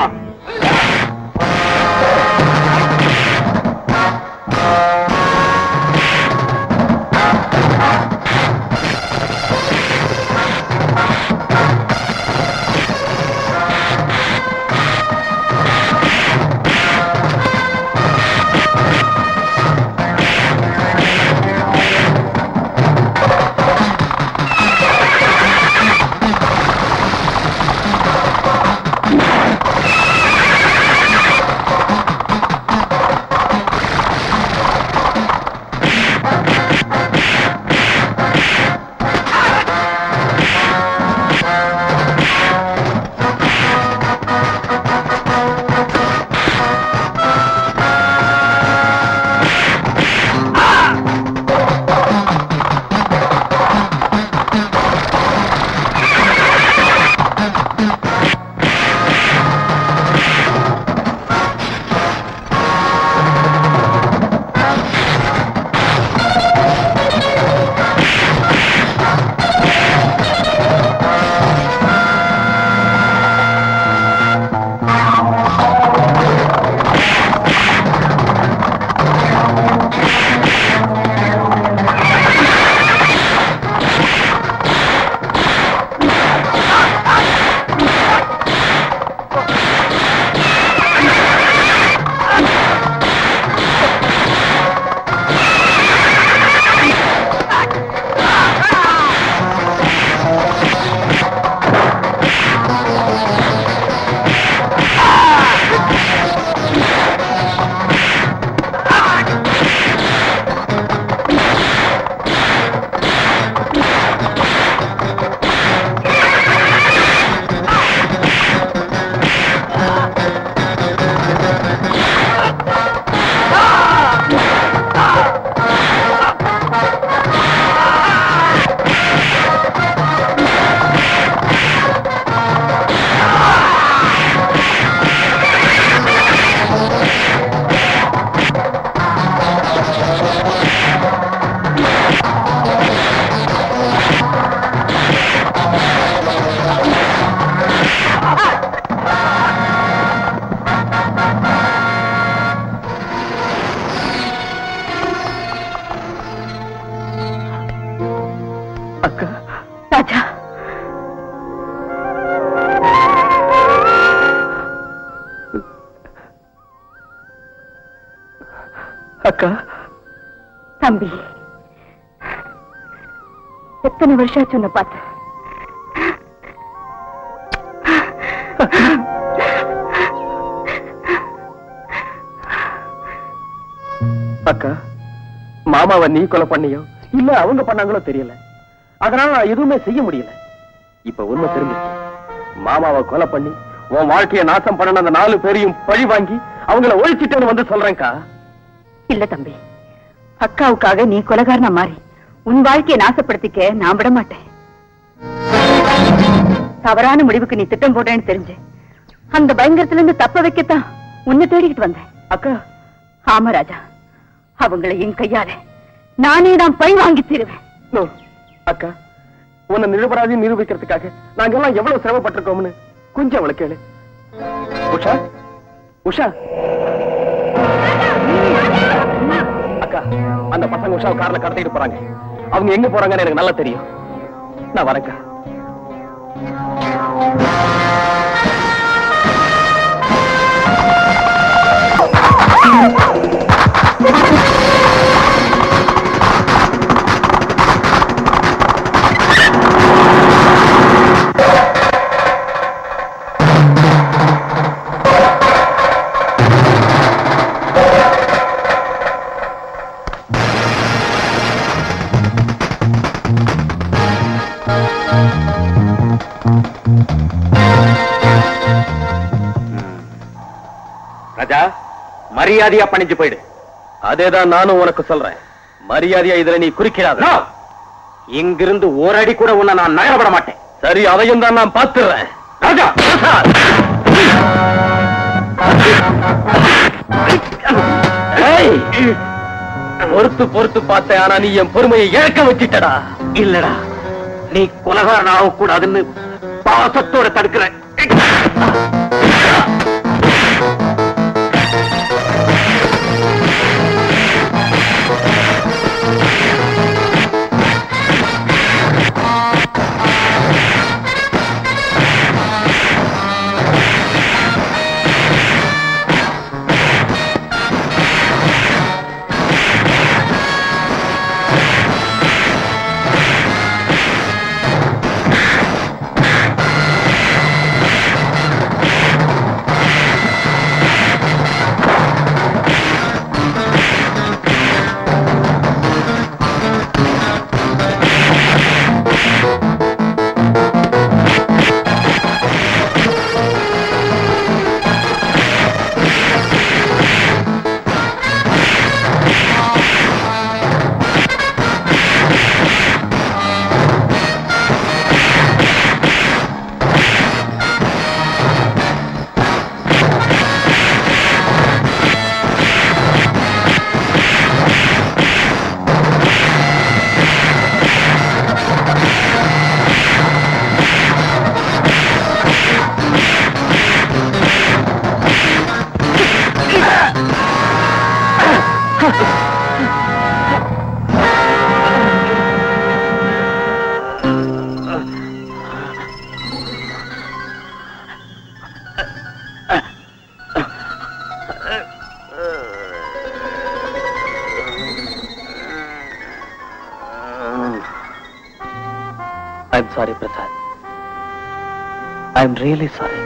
அக்கா, தம்பி, எத்தனை வருஷம் ஆச்சு உன்னை பார்த்து. அக்கா, மாமாவை நீ கொலை பண்ணியோ இல்ல அவங்க பண்ணாங்களோ தெரியல. அதனால நான் எதுவுமே செய்ய முடியல. இப்ப உண்மை தெரிஞ்சிருச்சு. மாமாவை கொலை பண்ணி உன் வாழ்க்கையை நாசம் பண்ண அந்த 4 பேரையும் பழி வாங்கி அவங்கள ஒழிச்சிட்டேன்னு வந்து சொல்றேன்க்கா. இல்ல தம்பி, அக்காவுக்காக நீ கொலைகாரனா மாறி உன் வாழ்க்கையை நாசப்படுத்திக்க நான் விட மாட்டேன். தவறான முடிவுக்கு நீ திட்டம் போடுறேன்னு தெரிஞ்சு அந்த பயங்கரத்துல இருந்து தப்ப வைக்கத்தான் உன்னை தேடிக்கிட்டு வந்தேன். அக்கா, ஆமா ராஜா, அவங்களை என் கையால நானே தான் பழி வாங்கி தருவேன். நோ, அக்கா, உன்னை நிரபராதி நிரூபிக்கிறதுக்காக நாங்கெல்லாம் எவ்வளவு சிரமப்பட்டிருக்கோம்னு கொஞ்சம் அவளை கேளு. உஷா, உஷா, அக்கா, அந்த பசங்க உஷாவை கார்ல கடத்திட்டு போறாங்க. அவங்க எங்க போறாங்கன்னு எனக்கு நல்லா தெரியும். நான் வரேன்க்கா. ராஜா, மரியாதையா பணிஞ்சு போயிடு. அதேதான் நானும் உனக்கு சொல்றேன். மரியாதையா இதுல நீ குறுக்கிறாத. இங்கிருந்து ஒரு அடி கூட உன்னை நான் நகரப்பட மாட்டேன். சரி, அதையும் தான் நான் பார்த்துறேன். ராஜா, பொறுத்து பொறுத்து பார்த்தேன். ஆனா நீ என் பொறுமையை இழக்க வச்சிட்டடா. இல்லடா, நீ கொலகாரன் ஆகக்கூடாதுன்னு பாசத்தோட தடுக்கிற. I'm sorry, Prasad. I'm really sorry.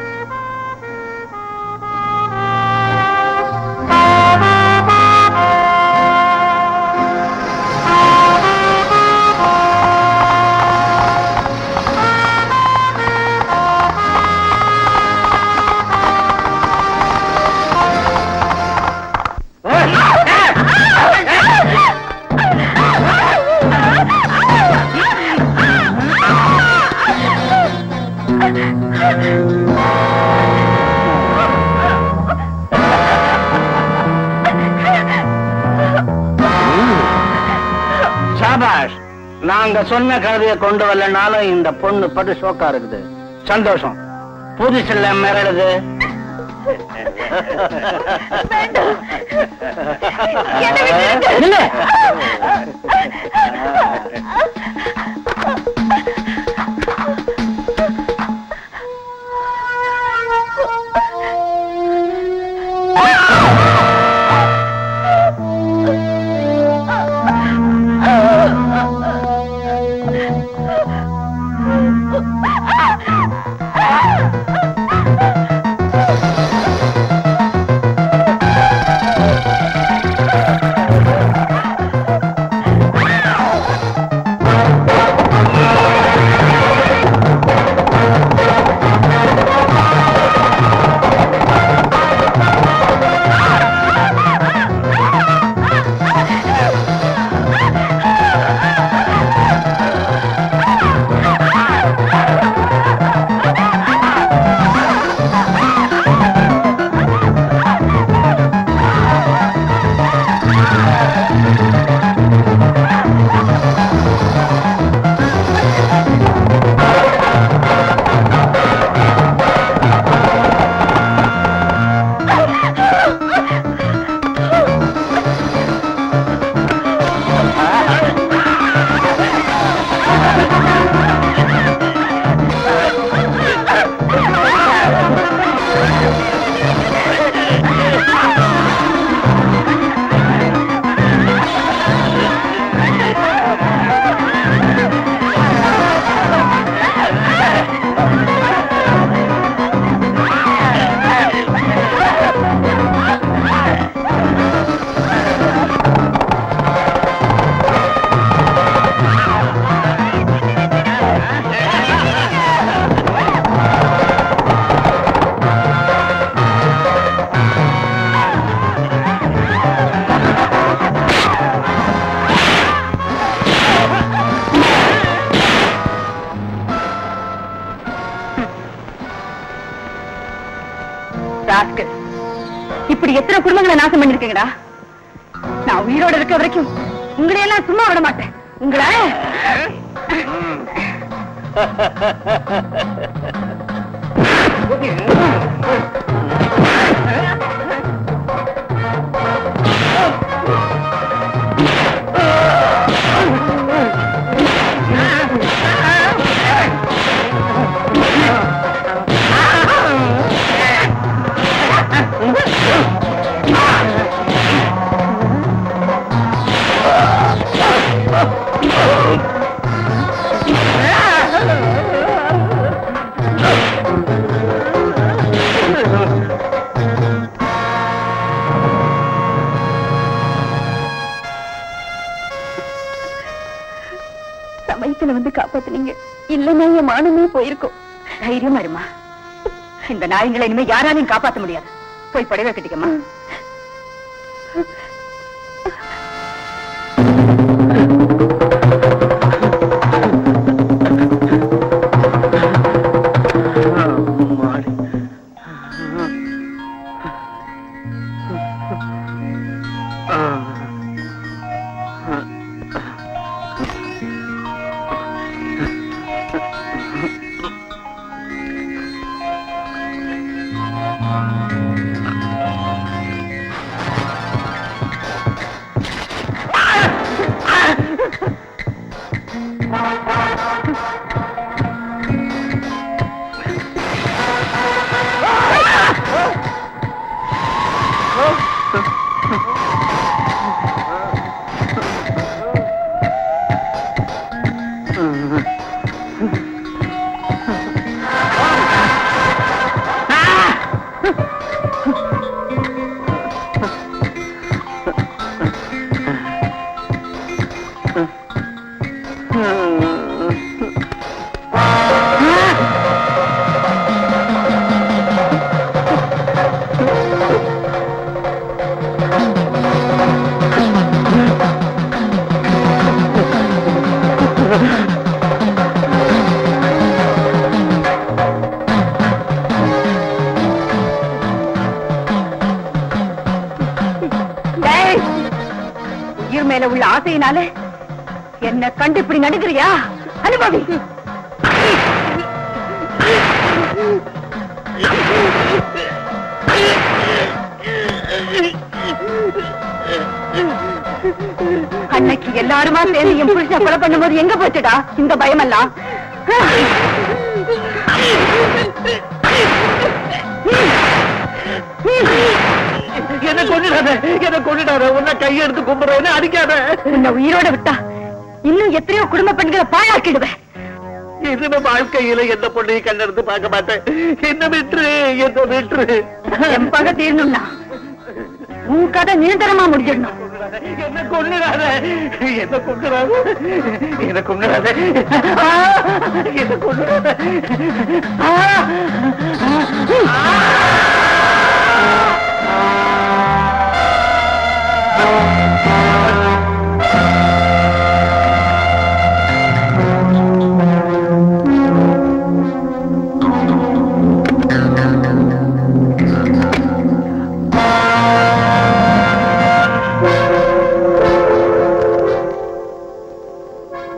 Shahbaz, நாங்க சொன்ன கதையை கொண்டு வரலனாலும் இந்த பொண்ணு பட்டு ஷோக்கா இருக்குது. சந்தோஷம். புதுசுல மிரளுது. ராஸ்கல், இப்படி எத்தனை குடும்பங்களை நாசம் பண்ணிருக்கீங்கடா. நான் உயிரோட இருக்க வரைக்கும் உங்களை எல்லாம் சும்மா விட மாட்டேன். உங்களை சமயத்துல வந்து காப்பாத்துனீங்க. இல்லைன்னா என் மானமே போயிருக்கும். தைரியமா இருமா. இந்த நாயங்களை இனிமே யாராலையும் காப்பாத்த முடியாது. போய் படவே கட்டிக்கம்மா. உயிர் மேல உள்ள ஆசையினால என்ன கண்டு இப்படி நடுக்கிறியா? அனுபவி. அன்னைக்கு எல்லாருமா சேர்ந்து என் புருஷனை கொலை பண்ணும்போது எங்க போச்சுடா இந்த பயமெல்லாம்? என்ன கொண்டுடாத, உன்னை கையெடுத்து கும்பிடுறேன்னு அடிக்காத. உன்னை உயிரோட விட்டா இன்னும் எத்தனையோ குடும்ப பெண்களை பாழாக்கிடுவேன். இனிமே வாழ்க்கையில எந்த பொண்ணையும் கண்ணெடுத்து பார்க்க மாட்டேன். என்ன விட்டுரு. என் பகை தீரணும்னா உன் கதை நிரந்தரமா முடிஞ்சிடணும். என்ன கொண்டுடாத.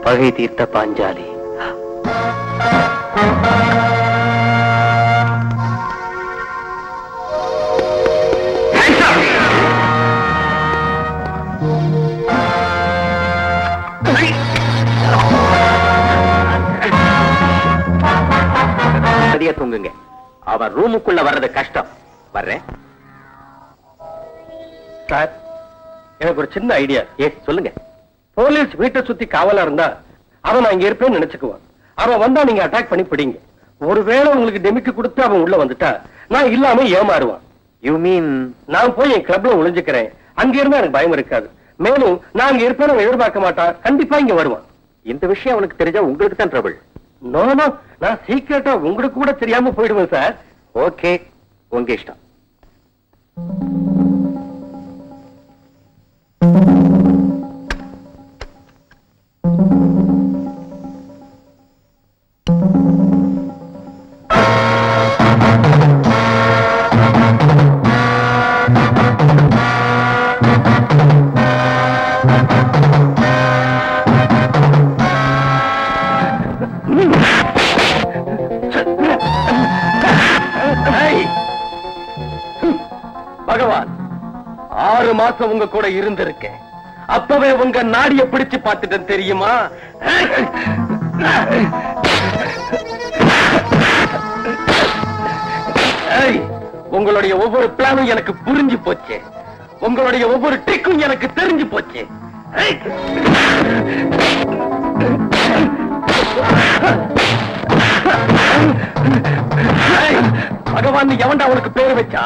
பகை தீர்த்த பாஞ்சாலி. தூங்குங்க. அவன் ரூமுக்குள்ள வர்றது கஷ்டம். வர்றேன் சார். எனக்கு ஒரு சின்ன ஐடியா. சொல்லுங்க. போலீஸ் வீட்டை சுத்தி காவலா இருந்தா அவன் நான் இங்க இருப்பேன்னு நினைச்சுக்குவான். அவன் வந்தா நீங்க அட்டாக் பண்ணி பிடிங்க. ஒருவேளை உங்களுக்கு டெமிக்கு கொடுத்து அவன் உள்ள வந்துட்டா நான் இல்லாம ஏமாறுவான். யூ மீன் நான் போய் என் கிளப்ல ஒளிஞ்சுக்கிறேன். அங்க இருந்தா எனக்கு பயம் இருக்காது. மேலும் நான் இங்க இருப்பேன் எதிர்பார்க்க மாட்டான். கண்டிப்பா இங்க வருவான். இந்த விஷயம் அவனுக்கு தெரிஞ்சா உங்களுக்கு தான் ட்ரபிள். நோ, நான் சீக்கிரட்டா உங்களுக்கு கூட தெரியாம போயிடுவேன் சார். ஓகே, உங்க இஷ்டம். மாசம் உங்க கூட இருந்திருக்கேன். அப்பவே உங்க நாடிய பிடிச்சு பார்த்துட்டேன் தெரியுமா? உங்களுடைய ஒவ்வொரு பிளானும் எனக்கு புரிஞ்சு போச்சு. உங்களுடைய ஒவ்வொரு ட்ரிக்கும் எனக்கு தெரிஞ்சு போச்சு. பகவான் எவன்டா உனக்கு பேரு வச்சா?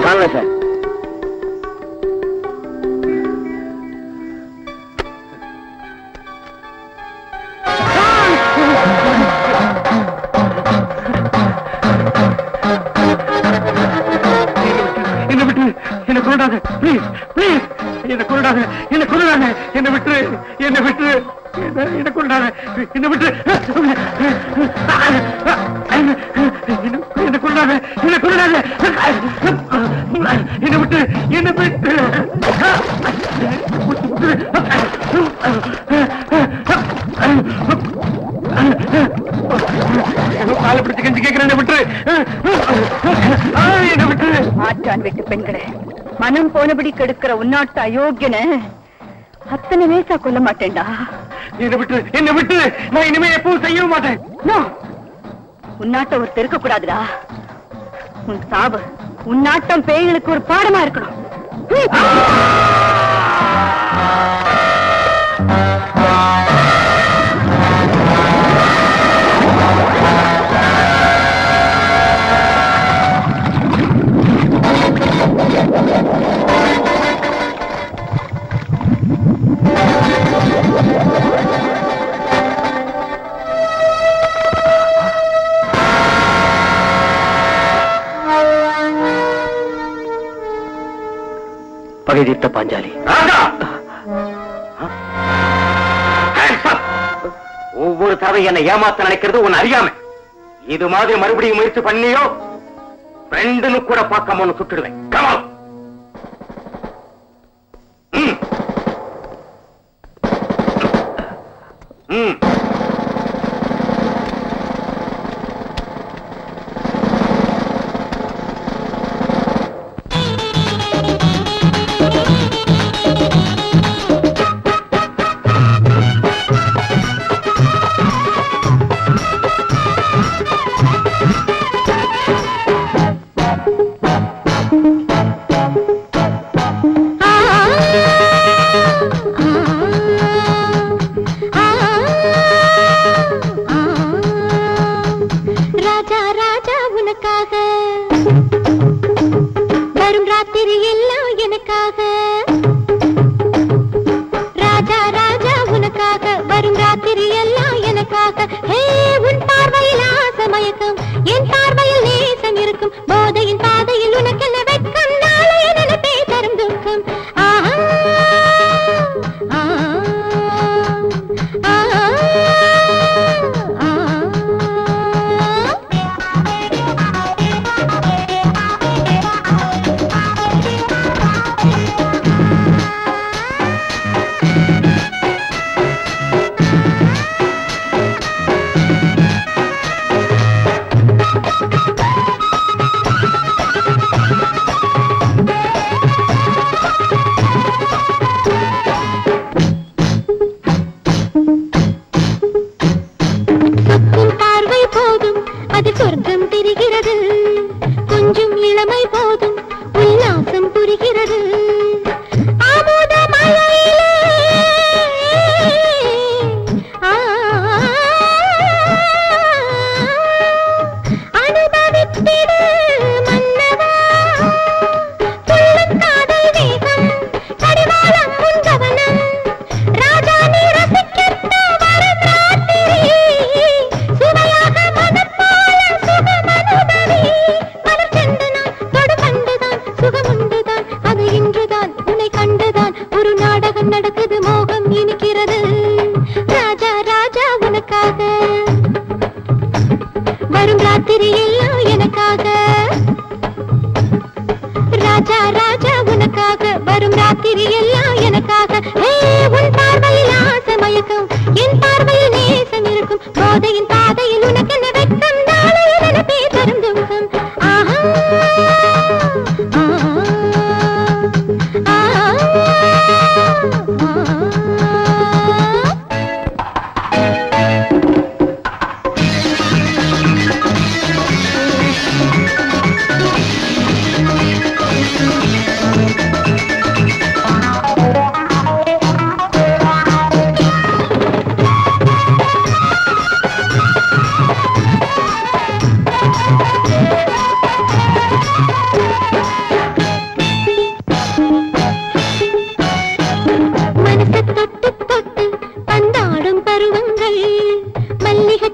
காணல சார். என்ன விட்டு என்ன கொண்டாத, ப்ளீஸ் ப்ளீஸ் என்ன கொண்டாத, என்ன கொண்டாத, என்ன விட்டு என்ன விட்டு என்ன கொண்டாத, என்ன விட்டு என்ன கொண்டாத, என்ன கொண்டாத, என்ன விட்டு என்ன விட்டு காலை பிடிச்சு கஞ்சி கேட்கிறேன் விட்டு என்ன விட்டு. ஆற்றான் வெட்டு பெண்களை மனம் போனபடி கெடுக்கிற உன்னாட்டு அயோக்கியன அத்தனை வேசா கொல்ல மாட்டேன்டா. என்ன விட்டு நான் இனிமே எப்பவும் செய்ய மாட்டேன். உன்னாட்ட ஒரு தெருக்க கூடாதுடா. உன் சாவு உன்னாட்டம் பேய்களுக்கு ஒரு பாடமா இருக்கணும். பகை தீர்த்த பாஞ்சாலி. ஒவ்வொரு தடவை என்னை ஏமாத்த நினைக்கிறது உன் அறியாம. இது மாதிரி மறுபடியும் முயற்சி பண்ணியோ ஃப்ரெண்டுன்னு கூட பார்க்காம ஒன்னு சுட்டுடுவேன். கமான். வரும் ராத்திரி எல்லாம் எனக்காக உன் பார்வையில் ஆசை மயக்கம் என் பார்வையில் நேசம் இருக்கும் போதையின் பாதையில் உனக்கு என்ன வெட்கம் நாளையில் நினைப்பே தரும் துக்கம் ஆஹா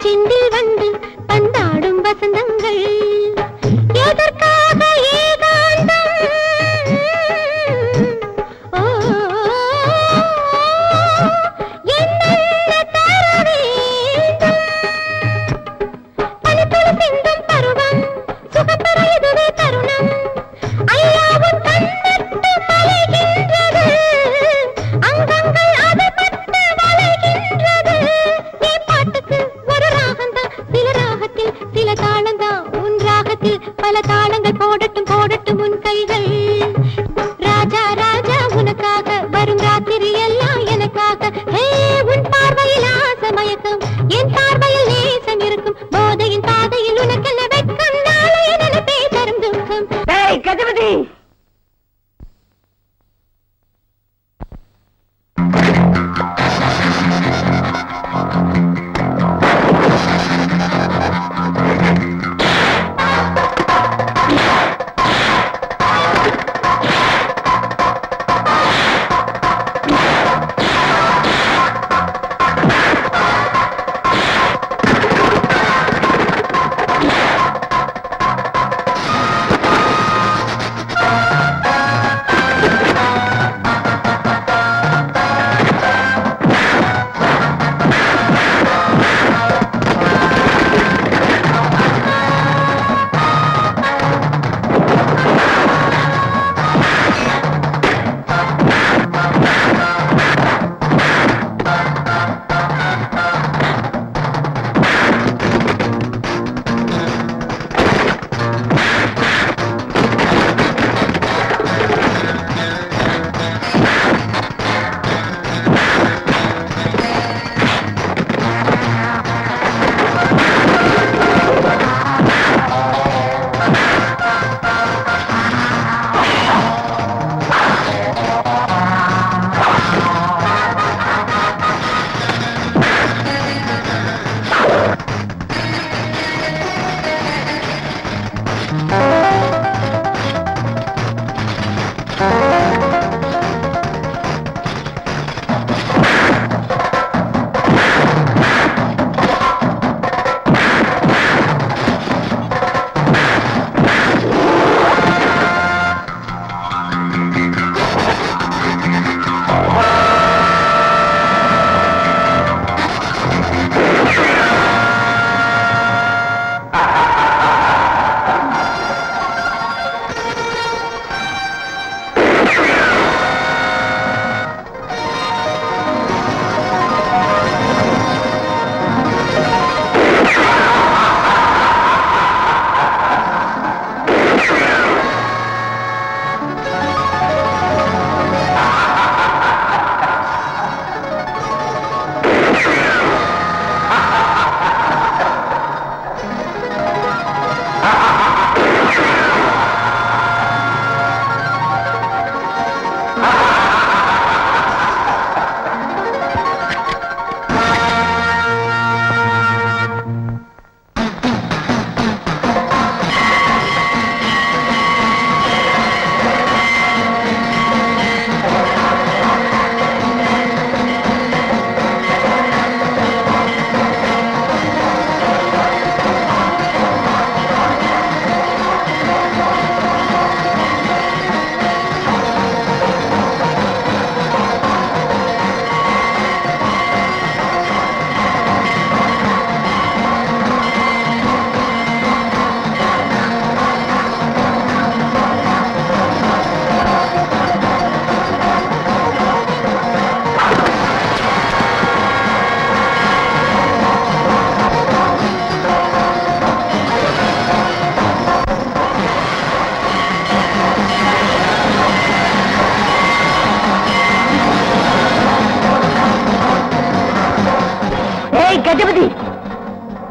செந்தில் வந்து பந்தாடும் வசந்தங்கள் எதற்காக ஏகாந்தம் என்ன தர வேண்டும் பனித்துளி சிந்தும் பருவம் சுகப்பெற இதுவே தருணம் ஐயாவும் கண்ணட்டு மலைகின்றது அங்கங்கள் அது பட்டு வளைகின்றது நீ பாட்டுக்கு ஒரு ராகந்தான் சில ராகத்தில் சில தாளந்தான் உன் ராகத்தில் பல தாளங்கள் போடட்டும் போடட்டும் உன் கைகள் ராஜா ராஜா உனக்காக வரும் ராத்திரி எல்லாம் எனக்காக உன் பார்வையில் ஆசை மயக்கம் என் பார்வையில் நேசம் இருக்கும் போதையின் பாதையில் உனக்கென்ன வெட்கம் நாளைய நினைப்பே தரும் துக்கம் கஜபதி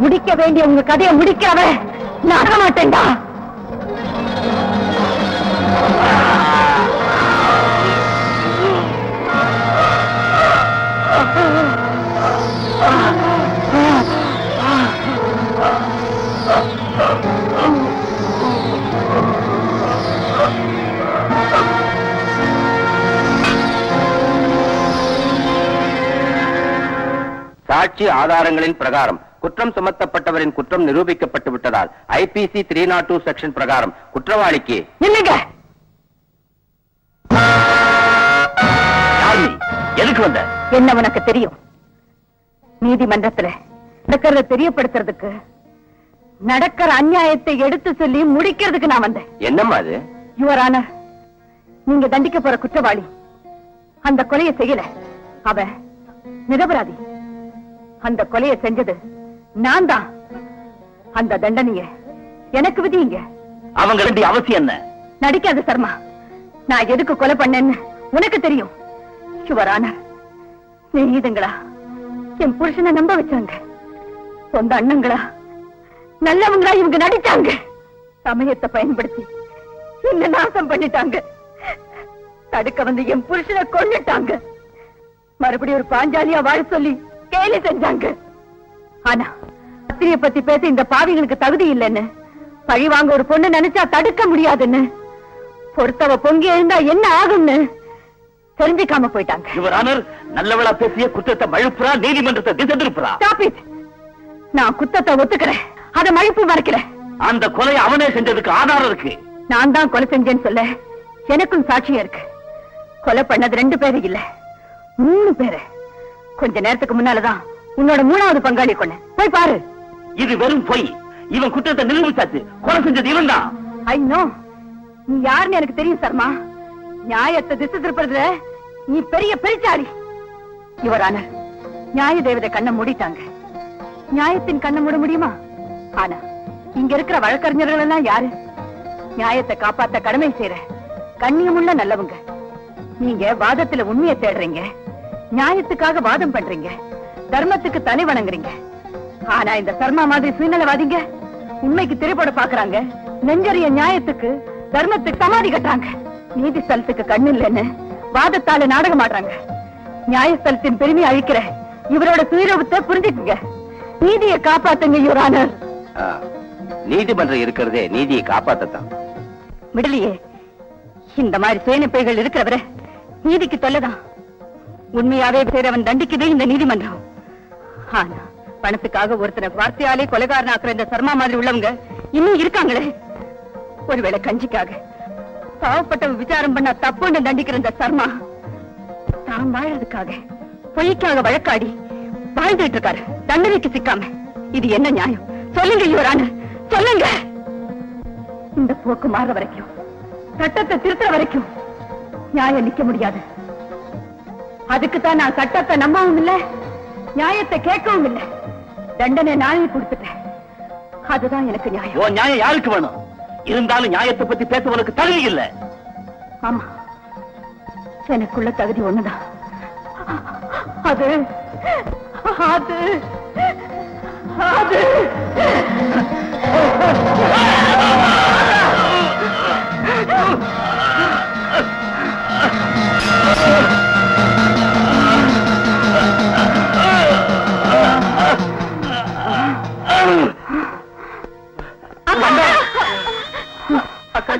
முடிக்க வேண்டிய உங்க கதையை முடிக்கிறவ நான் மாட்டேன்டா. சாட்சி ஆதாரங்களின் பிரகாரம் குற்றம் சுமத்தப்பட்டவரின் குற்றம் நிரூபிக்கப்பட்டு விட்டதால் ஐபிசி 302 செக்ஷன் பிரகாரம் குற்றவாளிக்கு இல்லைங்க. எதுக்கு வந்த? என்ன உனக்கு தெரியும்? நீதிமன்றத்துல நடக்கிறத தெரியப்படுத்துறதுக்கு, நடக்கிற அநியாயத்தை எடுத்து சொல்லி முடிக்கிறதுக்கு நான் வந்தேன். என்னம்மா அது? யுவர் ஆனர், நீங்க தண்டிக்க போற குற்றவாளி அந்த கொலையை செய்யல. அவ நிரபராதி. அந்த கொலையை செஞ்சது நான் தான். அந்த தண்டனைய எனக்கு விதிங்க. அவங்க வேண்டிய அவசியம் என்ன? நடிக்காத சர்மா. நான் எதுக்கு கொலை பண்ணேன்னு உனக்கு தெரியும். யுவர் ஆனர், ஸ்நேகிதங்களா என் புருஷனை நம்ப வச்சாங்க. சொந்த அண்ணங்களா நல்லவங்களா இவங்க நடிச்சாங்க. சமயத்தை பயன்படுத்தி என்ன நாசம் பண்ணிட்டாங்க. தடுக்க வந்து என் புருஷனை கொன்னுட்டாங்க. மறுபடியும் ஒரு பாஞ்சாலியா வாழ சொல்லி கேலி செஞ்சாங்க. ஆனா அத்திரிய பத்தி பேச இந்த பாவிகளுக்கு தகுதி இல்லைன்னு, பழி வாங்க ஒரு பொண்ணு நினைச்சா தடுக்க முடியாதுன்னு, பொறுத்தவ பொங்கி எழுந்தா என்ன ஆகும்னு தெரிஞ்சுக்காம போயிட்டாங்க. யுவர் ஆனர், நல்லவளா பேசிய குற்றத்தை மழுப்புறா, நீதிமன்றத்தை திசை திருப்புறா. Stop it. நான் குத்தத்தை ஒத்துக்கிறேன், அதை மழுப்பு மறைக்கிறேன். அந்த கொலை அவனே செஞ்சதுக்கு ஆதாரம் இருக்கு. நான் தான் கொலை செஞ்சேன்னு சொல்ல எனக்கும் சாட்சியம் இருக்கு. கொலை பண்ணது 2 பேரு இல்ல, 3 பேரு. கொஞ்ச நேரத்துக்கு முன்னாலதான் உன்னோட 3வது பங்காளி கொன்ன. போய் பாரு. இது வெறும் பொய். இவன் குற்றத்தை நிரூபிச்சாச்சு. கொலை செஞ்சது இவன் தான். I know. நீ யாருன்னு எனக்கு தெரியும் சர்மா. நியாயத்தை திசை திருப்பறதுல நீ பெரிய பெருச்சாளி. யுவர் ஆனர், நியாய தேவதை கண்ணை மூடிட்டாங்க. நியாயத்தின் கண்ணை மூட முடியுமா? ஆனா இங்க இருக்கிற வழக்கறிஞர்கள் எல்லாம் யாரு? நியாயத்தை காப்பாத்த கடமை செய்யற கண்ணியமுள்ள நல்லவங்க. நீங்க வாதத்துல உண்மையை தேடுறீங்க, நியாயத்துக்காக வாதம் பண்றீங்க, தர்மத்துக்கு தலை வணங்குறீங்க. ஆனா இந்த சர்மா மாதிரி சுயநலவாதிங்க உண்மைக்கு திரைப்பட பாக்குறாங்க. நெஞ்சறிய நியாயத்துக்கு தர்மத்துக்கு சமாதி கட்டுறாங்க. நீதி ஸ்தலத்துக்கு கண்ணு இல்லைன்னு வாதத்தால நாடகம் ஆடுறாங்க. நியாயஸ்தலத்தின் பெருமையை அழிக்கிற இவரோட சுயரூபத்தை புரிஞ்சுக்குங்க. நீதியை காப்பாத்துங்க யுவர் ஆனர். நீதிமன்றம் இருக்கிறதே நீதியை காப்பாத்தத்தான். விடலையே, இந்த மாதிரி சுயநிப்பைகள் இருக்கிறவர நீதிக்கு தொல்லதான். உண்மையாவே செய்றவன் தண்டிக்குதே இந்த நீதிமன்றம். ஆனா பணத்துக்காக ஒருத்தனை வார்த்தையாலே கொலைகாரன் ஆக்குற இந்த சர்மா மாதிரி உள்ளவங்க இன்னும் இருக்காங்களே. ஒருவேளை கஞ்சிக்காக பாவப்பட்ட விசாரம் பண்ண தப்புன்னு தண்டிக்கிற இந்த சர்மா தான் வாழறதுக்காக பொய்க்காக வழக்காடி வாழ்ந்துட்டு இருக்காரு, தண்டனைக்கு சிக்காம. இது என்ன நியாயம்? சொல்லுங்க யுவர் ஆனர், சொல்லுங்க. இந்த போக்கு மாற வரைக்கும், சட்டத்தை திருத்துற வரைக்கும் நியாயம் நிக்க முடியாது. அதுக்குத்தான் நான் சட்டத்தை நம்பவும் இல்லை, நியாயத்தை கேட்கவும் இல்லை. தண்டனை நானே கொடுத்துட்டேன். அதுதான் எனக்கு நியாயம். உன் நியாயம் யாருக்கு வேணும்? இருந்தாலும் நியாயத்தை பத்தி பேச உனக்கு தகுதி இல்ல. ஆமா, எனக்குள்ள தகுதி ஒண்ணுதான். அது அது அது அக்கா